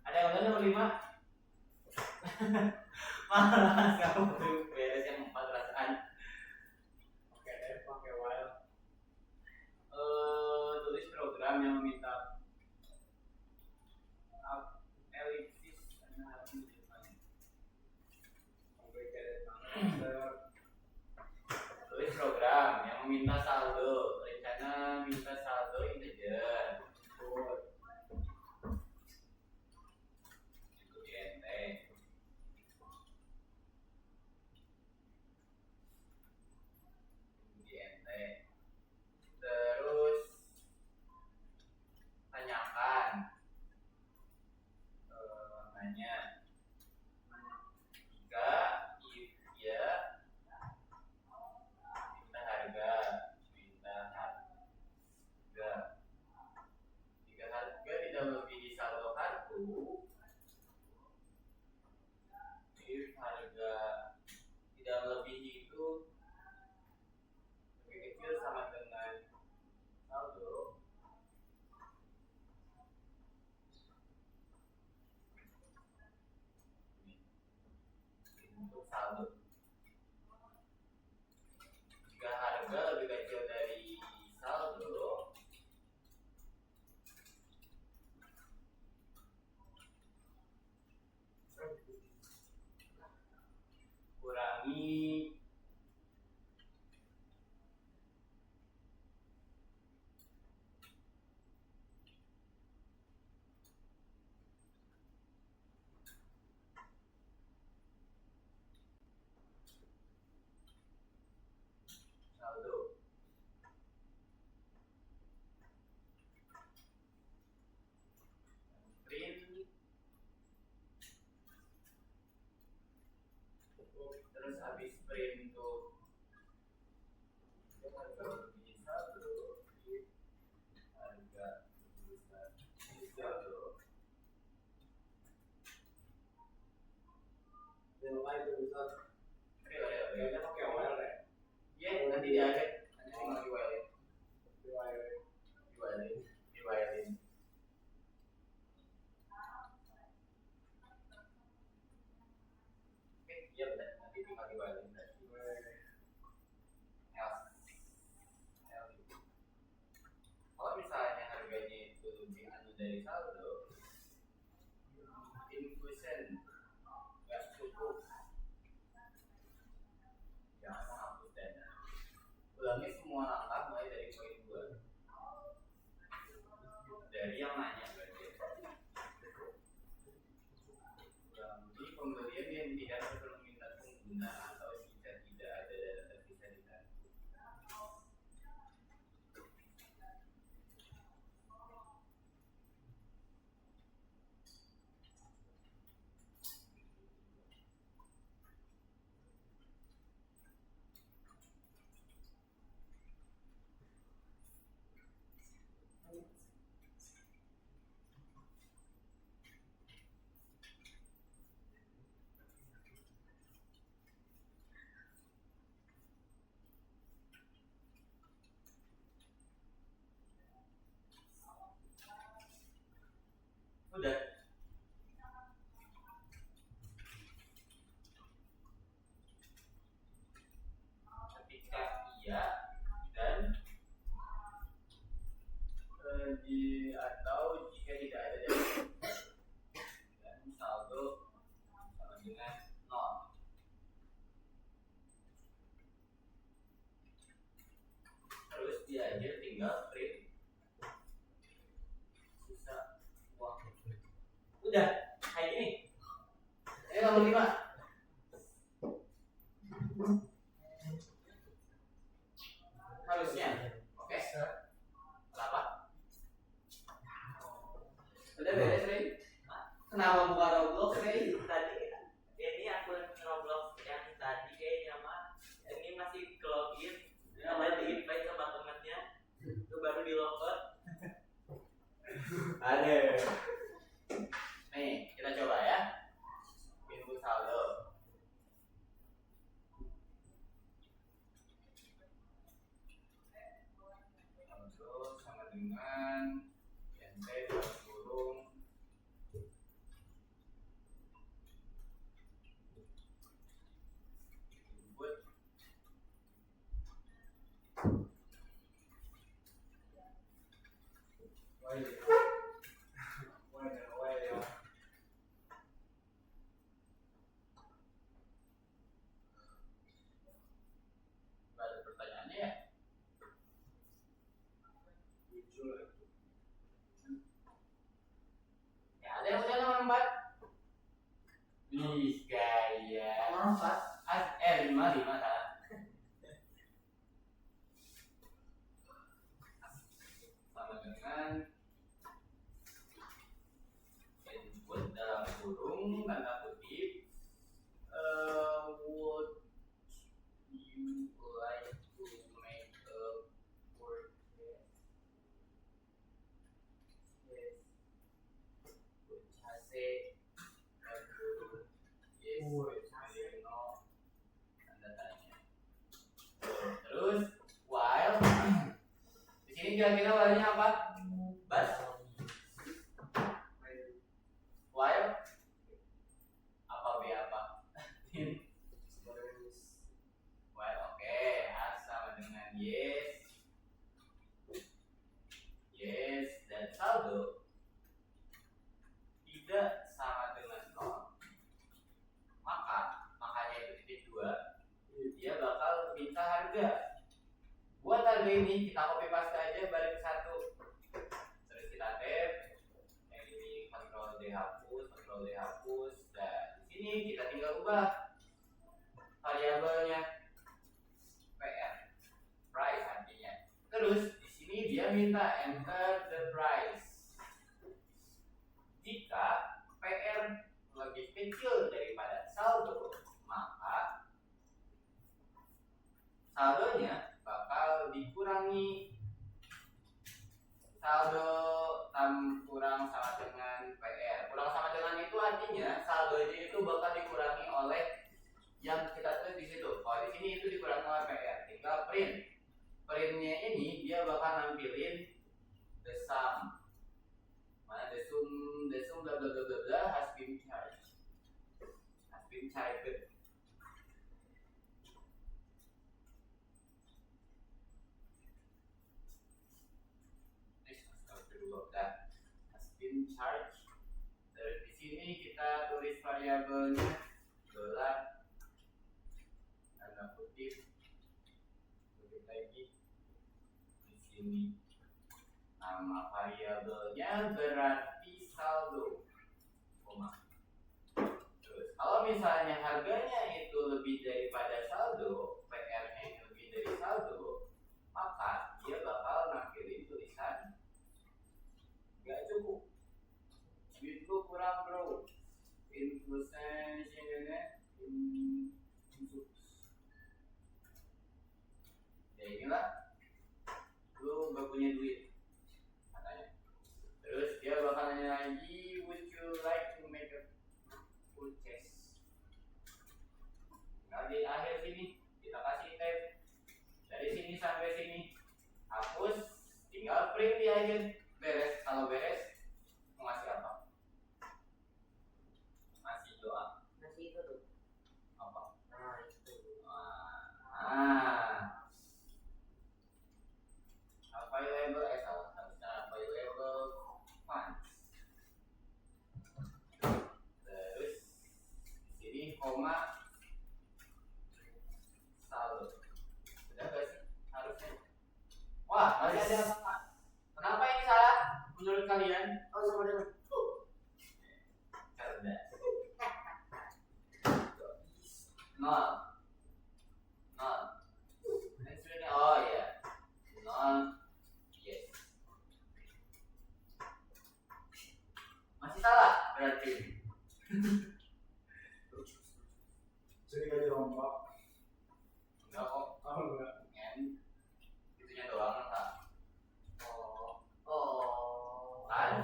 Ada yang udah nomor 5? Malas kamu tuh beres yang 4 perasaan. Oke deh, pakai while. Tulis program yang meminta ellipsis dan harus menunjukkan. Complicated answer. Tulis program yang meminta saldo. Rencana minta saldo integer. Itu di nt. Terus tanyakan, nanya jika if ya minta harga jika harga tidak melebihi saldo kartu, if harga tidak melebihi itu lebih kecil sama dengan saldo, untuk saldo. Jika harga lebih kecil dari saldo, kurangi Ada. Nih, kita coba ya. Input saldo. Terus sama dengan NT dalam kurung input ada pertanyaannya ya. Ya ada yang udah nomor 4. Ih, gaya. Nomor 4. 5 salah. Sama dengan input dalam kurung tanda kutip would you like to make a purchase? Yes. Purchase. Yes. No. Tanda tanya. Terus while di sini kira-kira while-nya apa? Bas. While apa B apa? While oke, sama dengan yes. Yes dan saldo tidak sama dengan 0. Makanya itu titik 2. Dia bakal minta harga. Buat harga ini kita copy paste aja balik ke 1. Terus kita tab. Yang ini Ctrl D hapus, Ctrl D hapus. Dan di sini kita tinggal ubah variabelnya PR, price artinya. Terus di sini dia minta enter the price. Jika PR lebih kecil daripada saldo, maka saldonya bakal dikurangi. Saldo kurang sama dengan PR. Kurang sama dengan itu artinya saldonya itu bakal dikurangi oleh yang kita tulis di situ. Kalau di sini itu dikurangi oleh PR. Tinggal print. Printnya ini dia bakal nampilin the sum. Mana the sum bla bla bla bla bla has been charged. Has been charged. That has been charged. Dari di sini kita tulis variabelnya dolar tanda kutip. Kutip lagi di sini nama variabelnya berarti saldo, koma. Terus kalau misalnya harganya itu lebih daripada saldo, PR-nya itu lebih dari saldo, maka dia bakal nampilin tulisan gak cukup, duitku kurang bro, influencernya ya inilah lu gak punya duit katanya. Terus dia bakal nanya lagi, would you like to make a purchase? Nah di akhir sini kita kasih tab dari sini sampai sini, hapus, tinggal print di akhir. Beres. Kalau beres mau ngasih apa? Ngasih doa. Ngasih itu tuh. Apa? Nah, itu. Available harusnya available funds. Terus di sini koma saldo. Sudah gak sih? Harusnya. Wah, masih ada apa? Kenapa ini salah menurut kalian? Oh, sama dengan. Cerdas. Nol. Dan sebenarnya oh ya. Nol. Yes. Masih salah berarti. Jadi kayak dirompak. Enggak kok. Oh enggak. N itunya doang enggak. Oh. Kan?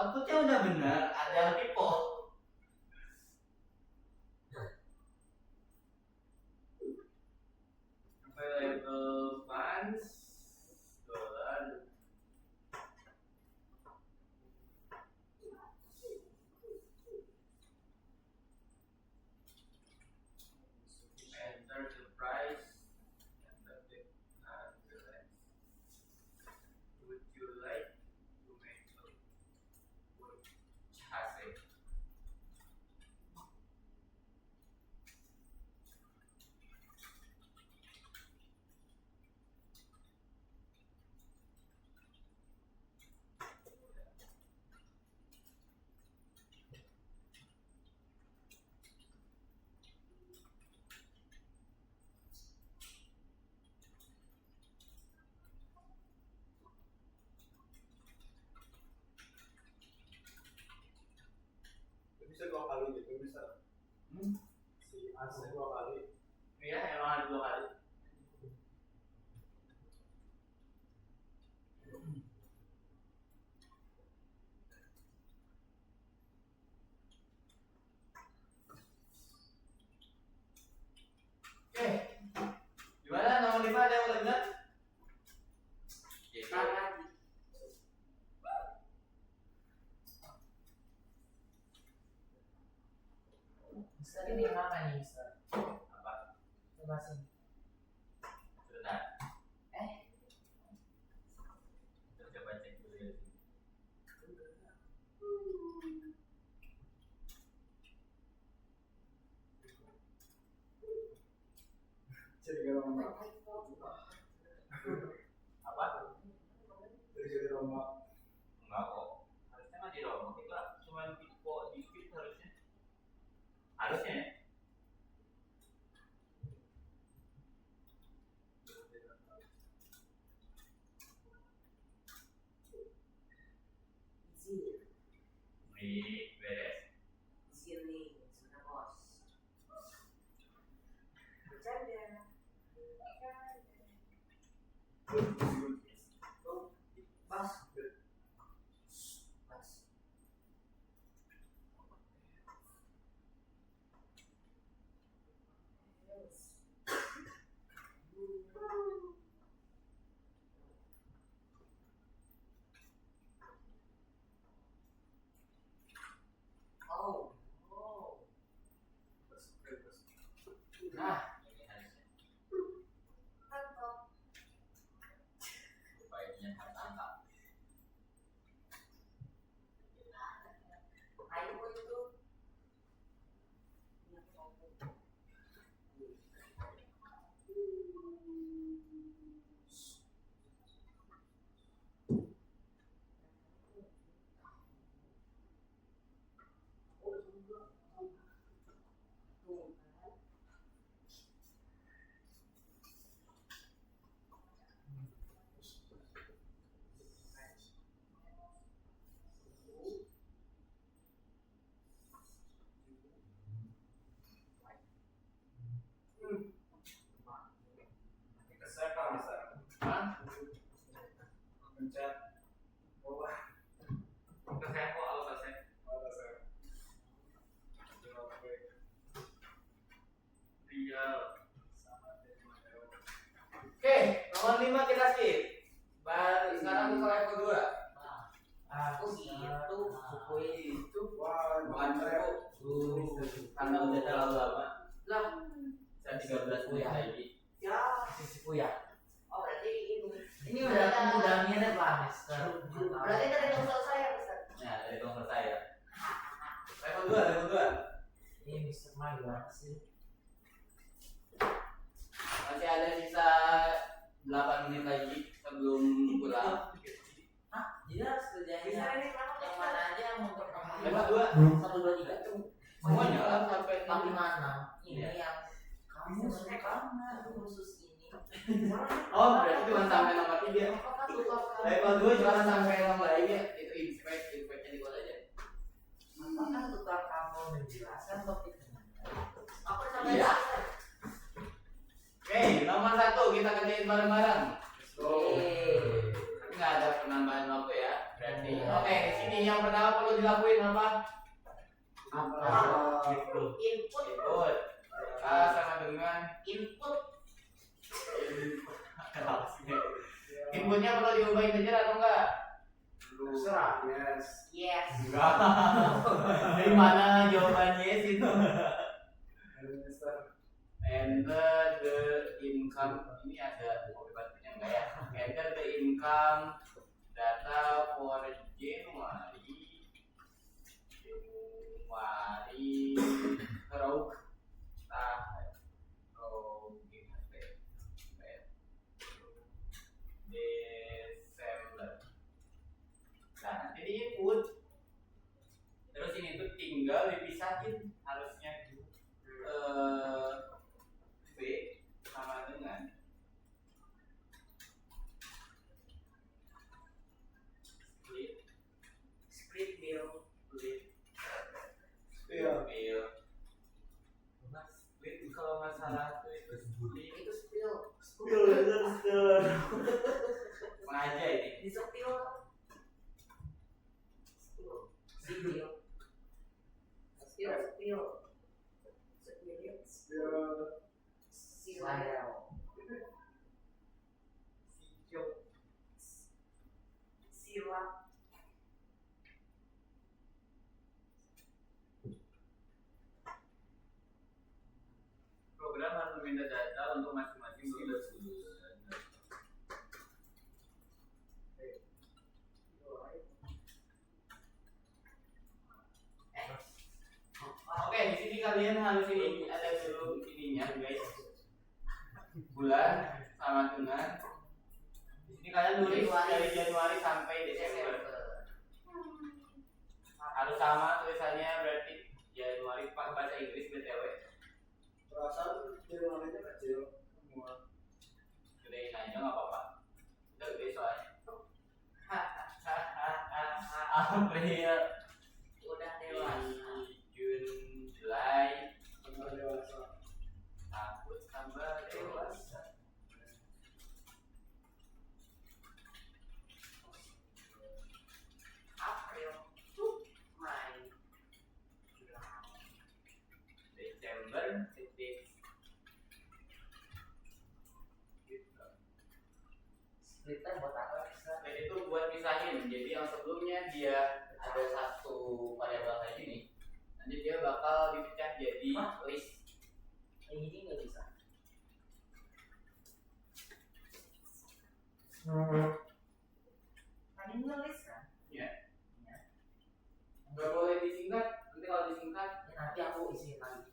Outputnya udah benar, ada typo. Available funds dollar. Enter the price. Enter the address. Would you like to make a purchase? Bisa 2 kali gitu bisa. Si AC 2 kali. Iya, emang ada 2 kali. Oke, gimana nomor 5 ada yang udah benar? Oke, lagi. Mister ini apa nih, Mister? apa? Coba sini. Sebentar, Eh, kita coba cek dulu ya. Jadi rombak. Apa? Jadi rombak. Enggak kok. Harusnya mah di rombak itu cuma typo dikit harusnya. Harusnya ya. Zil. Nih, beres. Ziling, sudah bos. Bercanda. Bas. Bas. Oh. Oh. Nah, ini harusnya. Tangkap. Rupanya harus tangkap. Ayo itu. Kita save kan bisa. Hah? Pencet. Bawah. Ke saya kok auto save. Ada save. Oke. Real. Sama dengan Oke, nomor 5 kita skip. Baru sekarang ke level 2. Aku itu buku Itu wah, bukan buku. Karena udah terlalu lama. lah. Saya 13 menit lagi. Ya, sisiku ya. Oh, berarti ini udah mirip lah, Mister. Berarti dari konsol saya, Mister. Nah, dari nomor saya. Level 2, level 2. Ini Mister Mah gimana sih? Masih ada sisa 8 menit lagi sebelum pulang. Hah? Jadi harus kerjain yang mana aja yang mau pertama? Level 2. 1, 2, 3 tuh. Semuanya lah sampai Tapi 6. mana? Ini Iya. yang kamu suka karena khusus ini. Oh, berarti cuma sampai nomor 3. Apakah suka Level 2 cuma sampai nomor 3. Itu inspect-nya di kota aja. Apakah suka kamu menjelaskan topik dengan baik? Aku sampai Iya. Oke, nomor 1 kita kerjain bareng-bareng. Let's go. Tapi nggak ada penambahan waktu ya. Berarti oke, di sini yang pertama perlu dilakuin apa? Input. Input. Sama dengan Input. kenapa sih? Inputnya perlu diubah integer atau enggak? Terserah. Yes. Yes. Enggak. Dari mana jawabannya yes itu? Enter the income. Ini ada obatnya enggak ya? Enter the income data for Januari Rok Desember. Nah, nanti di input. Terus ini tuh tinggal dipisahin harusnya B sama dengan Split bill. Split kalau nggak salah tuh itu split. Itu spill. Sengaja ini. Di spill. Spill. Spill. Sila. Program harus meminta data untuk masing-masing lulus. Oke, di sini kalian harus ini ada dulu ininya, guys. Bulan sama dengan. Di sini kalian tulis dari Januari sampai Desember. Harus sama tulisannya, berarti Januari pakai bahasa Inggris BTW. Perasaan Januari-nya kecil semua. Gedein aja nggak apa-apa. Udah gede soalnya. April, Udah dewasa. Juni, Juli, Tambah dewasa. Agustus tambah dewasa. April. Mei. Desember, titik. Gitu. Splitnya buat apa? Dan itu buat misahin. Jadi yang sebelumnya dia ada satu variabel kayak gini, nanti dia bakal dipecah jadi list. Ini nggak bisa. Tadi nulis kan? Ya. Nggak boleh disingkat. Nanti kalau disingkat, Ya, nanti aku isiin lagi.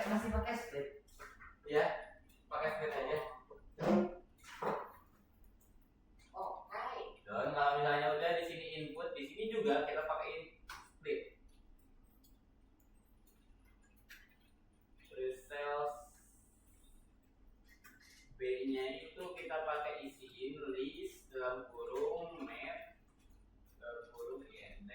Masih pakai split. ya pakai split aja. Oke. Dan kalau misalnya udah di sini input, di sini juga kita pakai split. Terus cells B-nya itu kita pakai isiin list dalam kurung map dalam kurung int.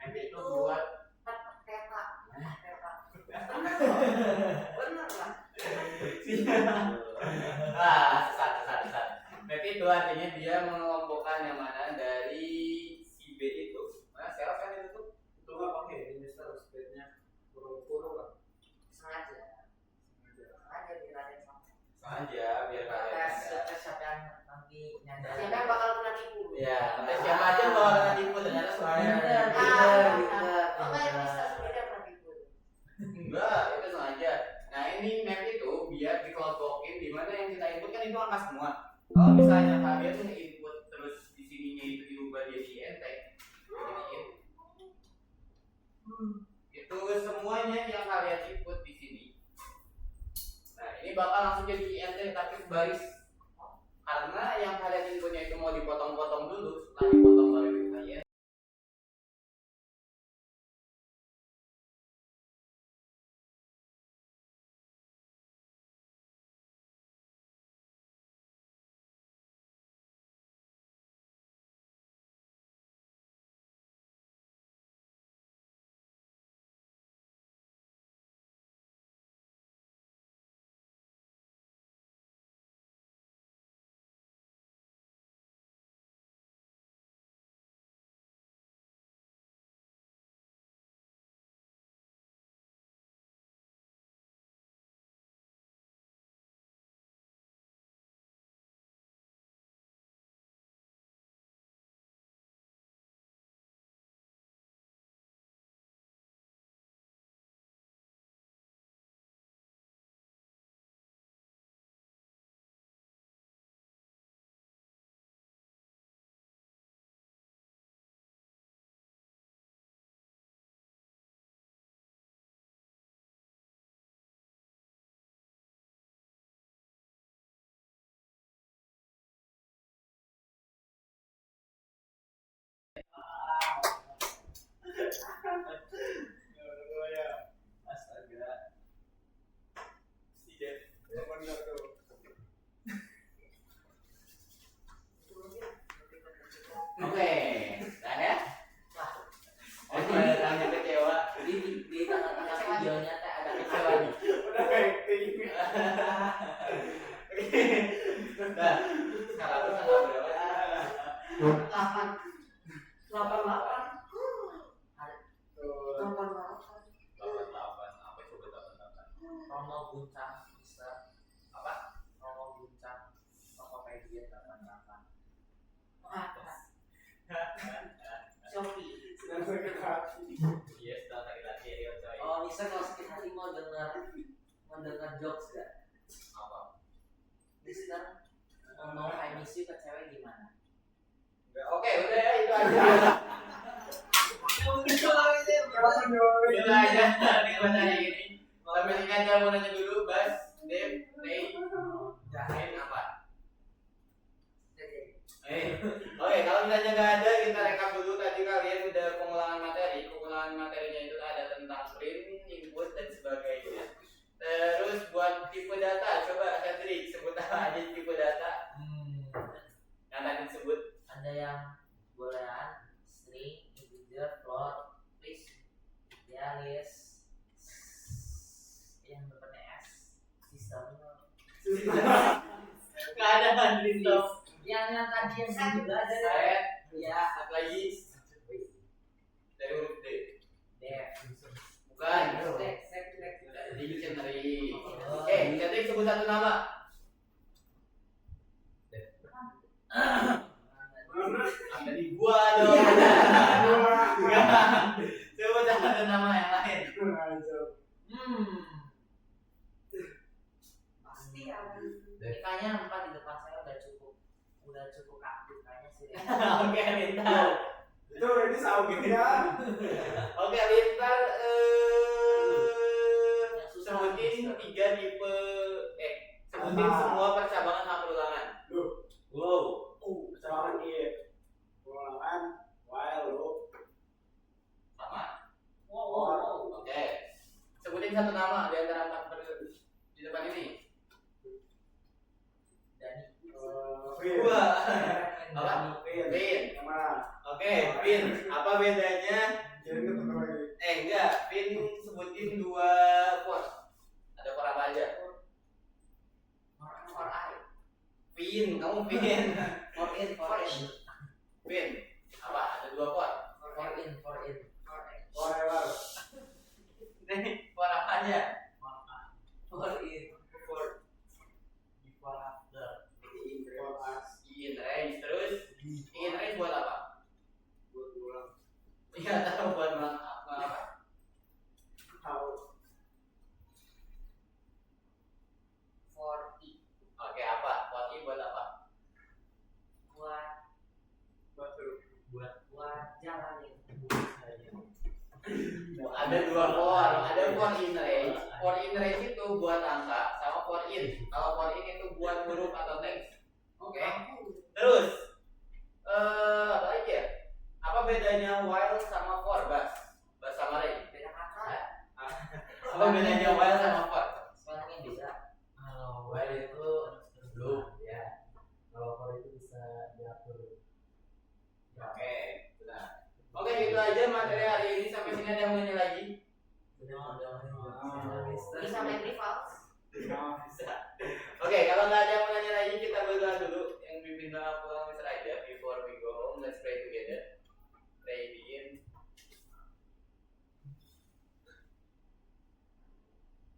Map itu buat Peta. Bener lah. sesat. Map itu artinya dia mengelompokkan yang mana dari si B itu. Mana sales kan itu tuh? Itu nggak pakai ini Mister speednya kurung-kurung lah. Sengaja biar ada yang sama. Sengaja biar kalian. Tes siapa yang nanti nyadar. Siapa yang bakal kena tipu? Ya, kata siapa aja kalau kena tipu ternyata semuanya. Oh, yang bisa sebenarnya kena tipu. Enggak, itu sengaja. Nah ini map itu biar dikelompokin di mana yang kita input kan itu angka semua. Kalau misalnya kalian input terus di sininya itu diubah jadi int, jadiin itu semuanya yang kalian input di sini. Nah ini bakal langsung jadi int tapi baris karena yang kalian inputnya itu mau dipotong-potong dulu. Setelah dipotong baru kalian videonya teh ada kecil lagi. Udah acting. Nah, sekarang tuh tanggal berapa? 88. Tuh. 88. Apa coba 88? Romo Guncang Mister. Apa? Romo Guncang Tokopedia 88. Shopee. Sedang sakit hati. Iya, sedang sakit hati ya, coy. Oh, Mister kalau sakit hati mau dengar jokes gak? Apa? Mister ngomong I miss you ke cewek gimana? Oke, udah ya, itu aja. Itu aja nih buat hari ini. Sampai sini aja mau nanya dulu, Bas, Dev, Ray, Jahin apa? Oke, kalau misalnya nggak ada, kita rekap dulu. Tadi kalian udah pengulangan materi. Pengulangan materinya itu ada tentang print, input, dan sebagainya. Terus buat tipe data, coba Cedric sebut apa aja tipe data yang tadi disebut. Ada yang boolean, string, integer, float, list, ya list, yang depannya s, sistem. Nggak ada sistem. Yang tadi yang juga ada. Saya, Ya, satu lagi dari huruf D. def. Bukan. Dictionary. Oke, Cedric sebut satu nama. Dari gua dong. Enggak. Sebut satu nama yang lain. Pasti ada. Kayaknya 4 di depan saya udah cukup aktif kayaknya sih. Oke, Lintar. Itu ini saukin ya. Oke, Lintar sebutin 3 tipe sebutin semua percabangan sama perulangan. Loh, Wow. percabangan if. Ulangan while loop. Sama. Wow. Oke. Sebutin satu nama di antara 4 di depan ini. Dani. Pin. Dua. Apa? Apa? Pin. Sama. Oke, Pin. Apa bedanya? Jadi ketemu lagi. Enggak. Pin sebutin 2 port. Ada port apa aja? For I. Pin. Kamu pin. For in. Pin. Apa? Ada 2 port. For in. Forever. Nih, port apa aja? For in. Before after. For us. In range terus. In range buat apa? Buat ulang. Iya, tahu buat apa? Tahu. For I. Oke, apa? Buat I buat apa? Buat jalanin. Ada 2 for. Ada for in range. For in range itu buat angka sama for in. Kalau for in itu buat huruf atau teks. Oke. Terus apa lagi ya? Apa bedanya while sama for, Bas? Bas sama Ray. Beda kata. Apa bedanya while sama for? Spellingnya bisa. Kalau while itu loop ya. Kalau for itu bisa diatur. Oke, sudah. Oke, itu aja materi hari ini. Sampai sini ada yang mau nanya lagi? Terus sampai rival. Bisa. Oke, kalau nggak ada yang mau nanya lagi, kita berdoa dulu. Yang pimpin doa pulang Mr. aja. Before we go home, let's pray together. Pray begin.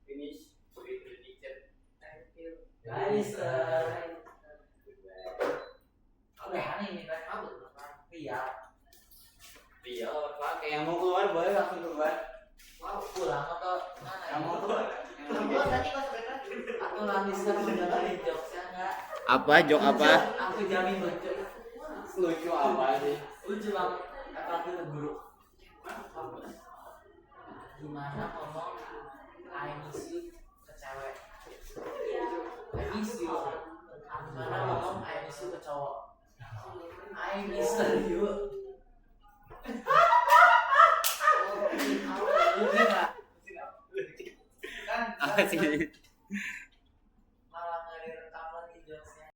Finish. With the teacher. Thank you. Guys, Goodbye. oke, ini kan kamu Ria. Iya, pakai yang mau keluar boleh langsung keluar. Wow, pulang atau mana? Yang mau keluar. Keluar berarti kau sebenarnya. Aku nanti sekarang mendengarin jokesnya enggak? Apa jok apa? Aku jamin lucu. Lucu apa sih? Lucu banget. Kata aku ke guru. Gimana ngomong I miss you ke cewek? I miss you. Gimana ngomong I miss you ke cowok? I miss you. Lucu nggak? Kan Apa sih?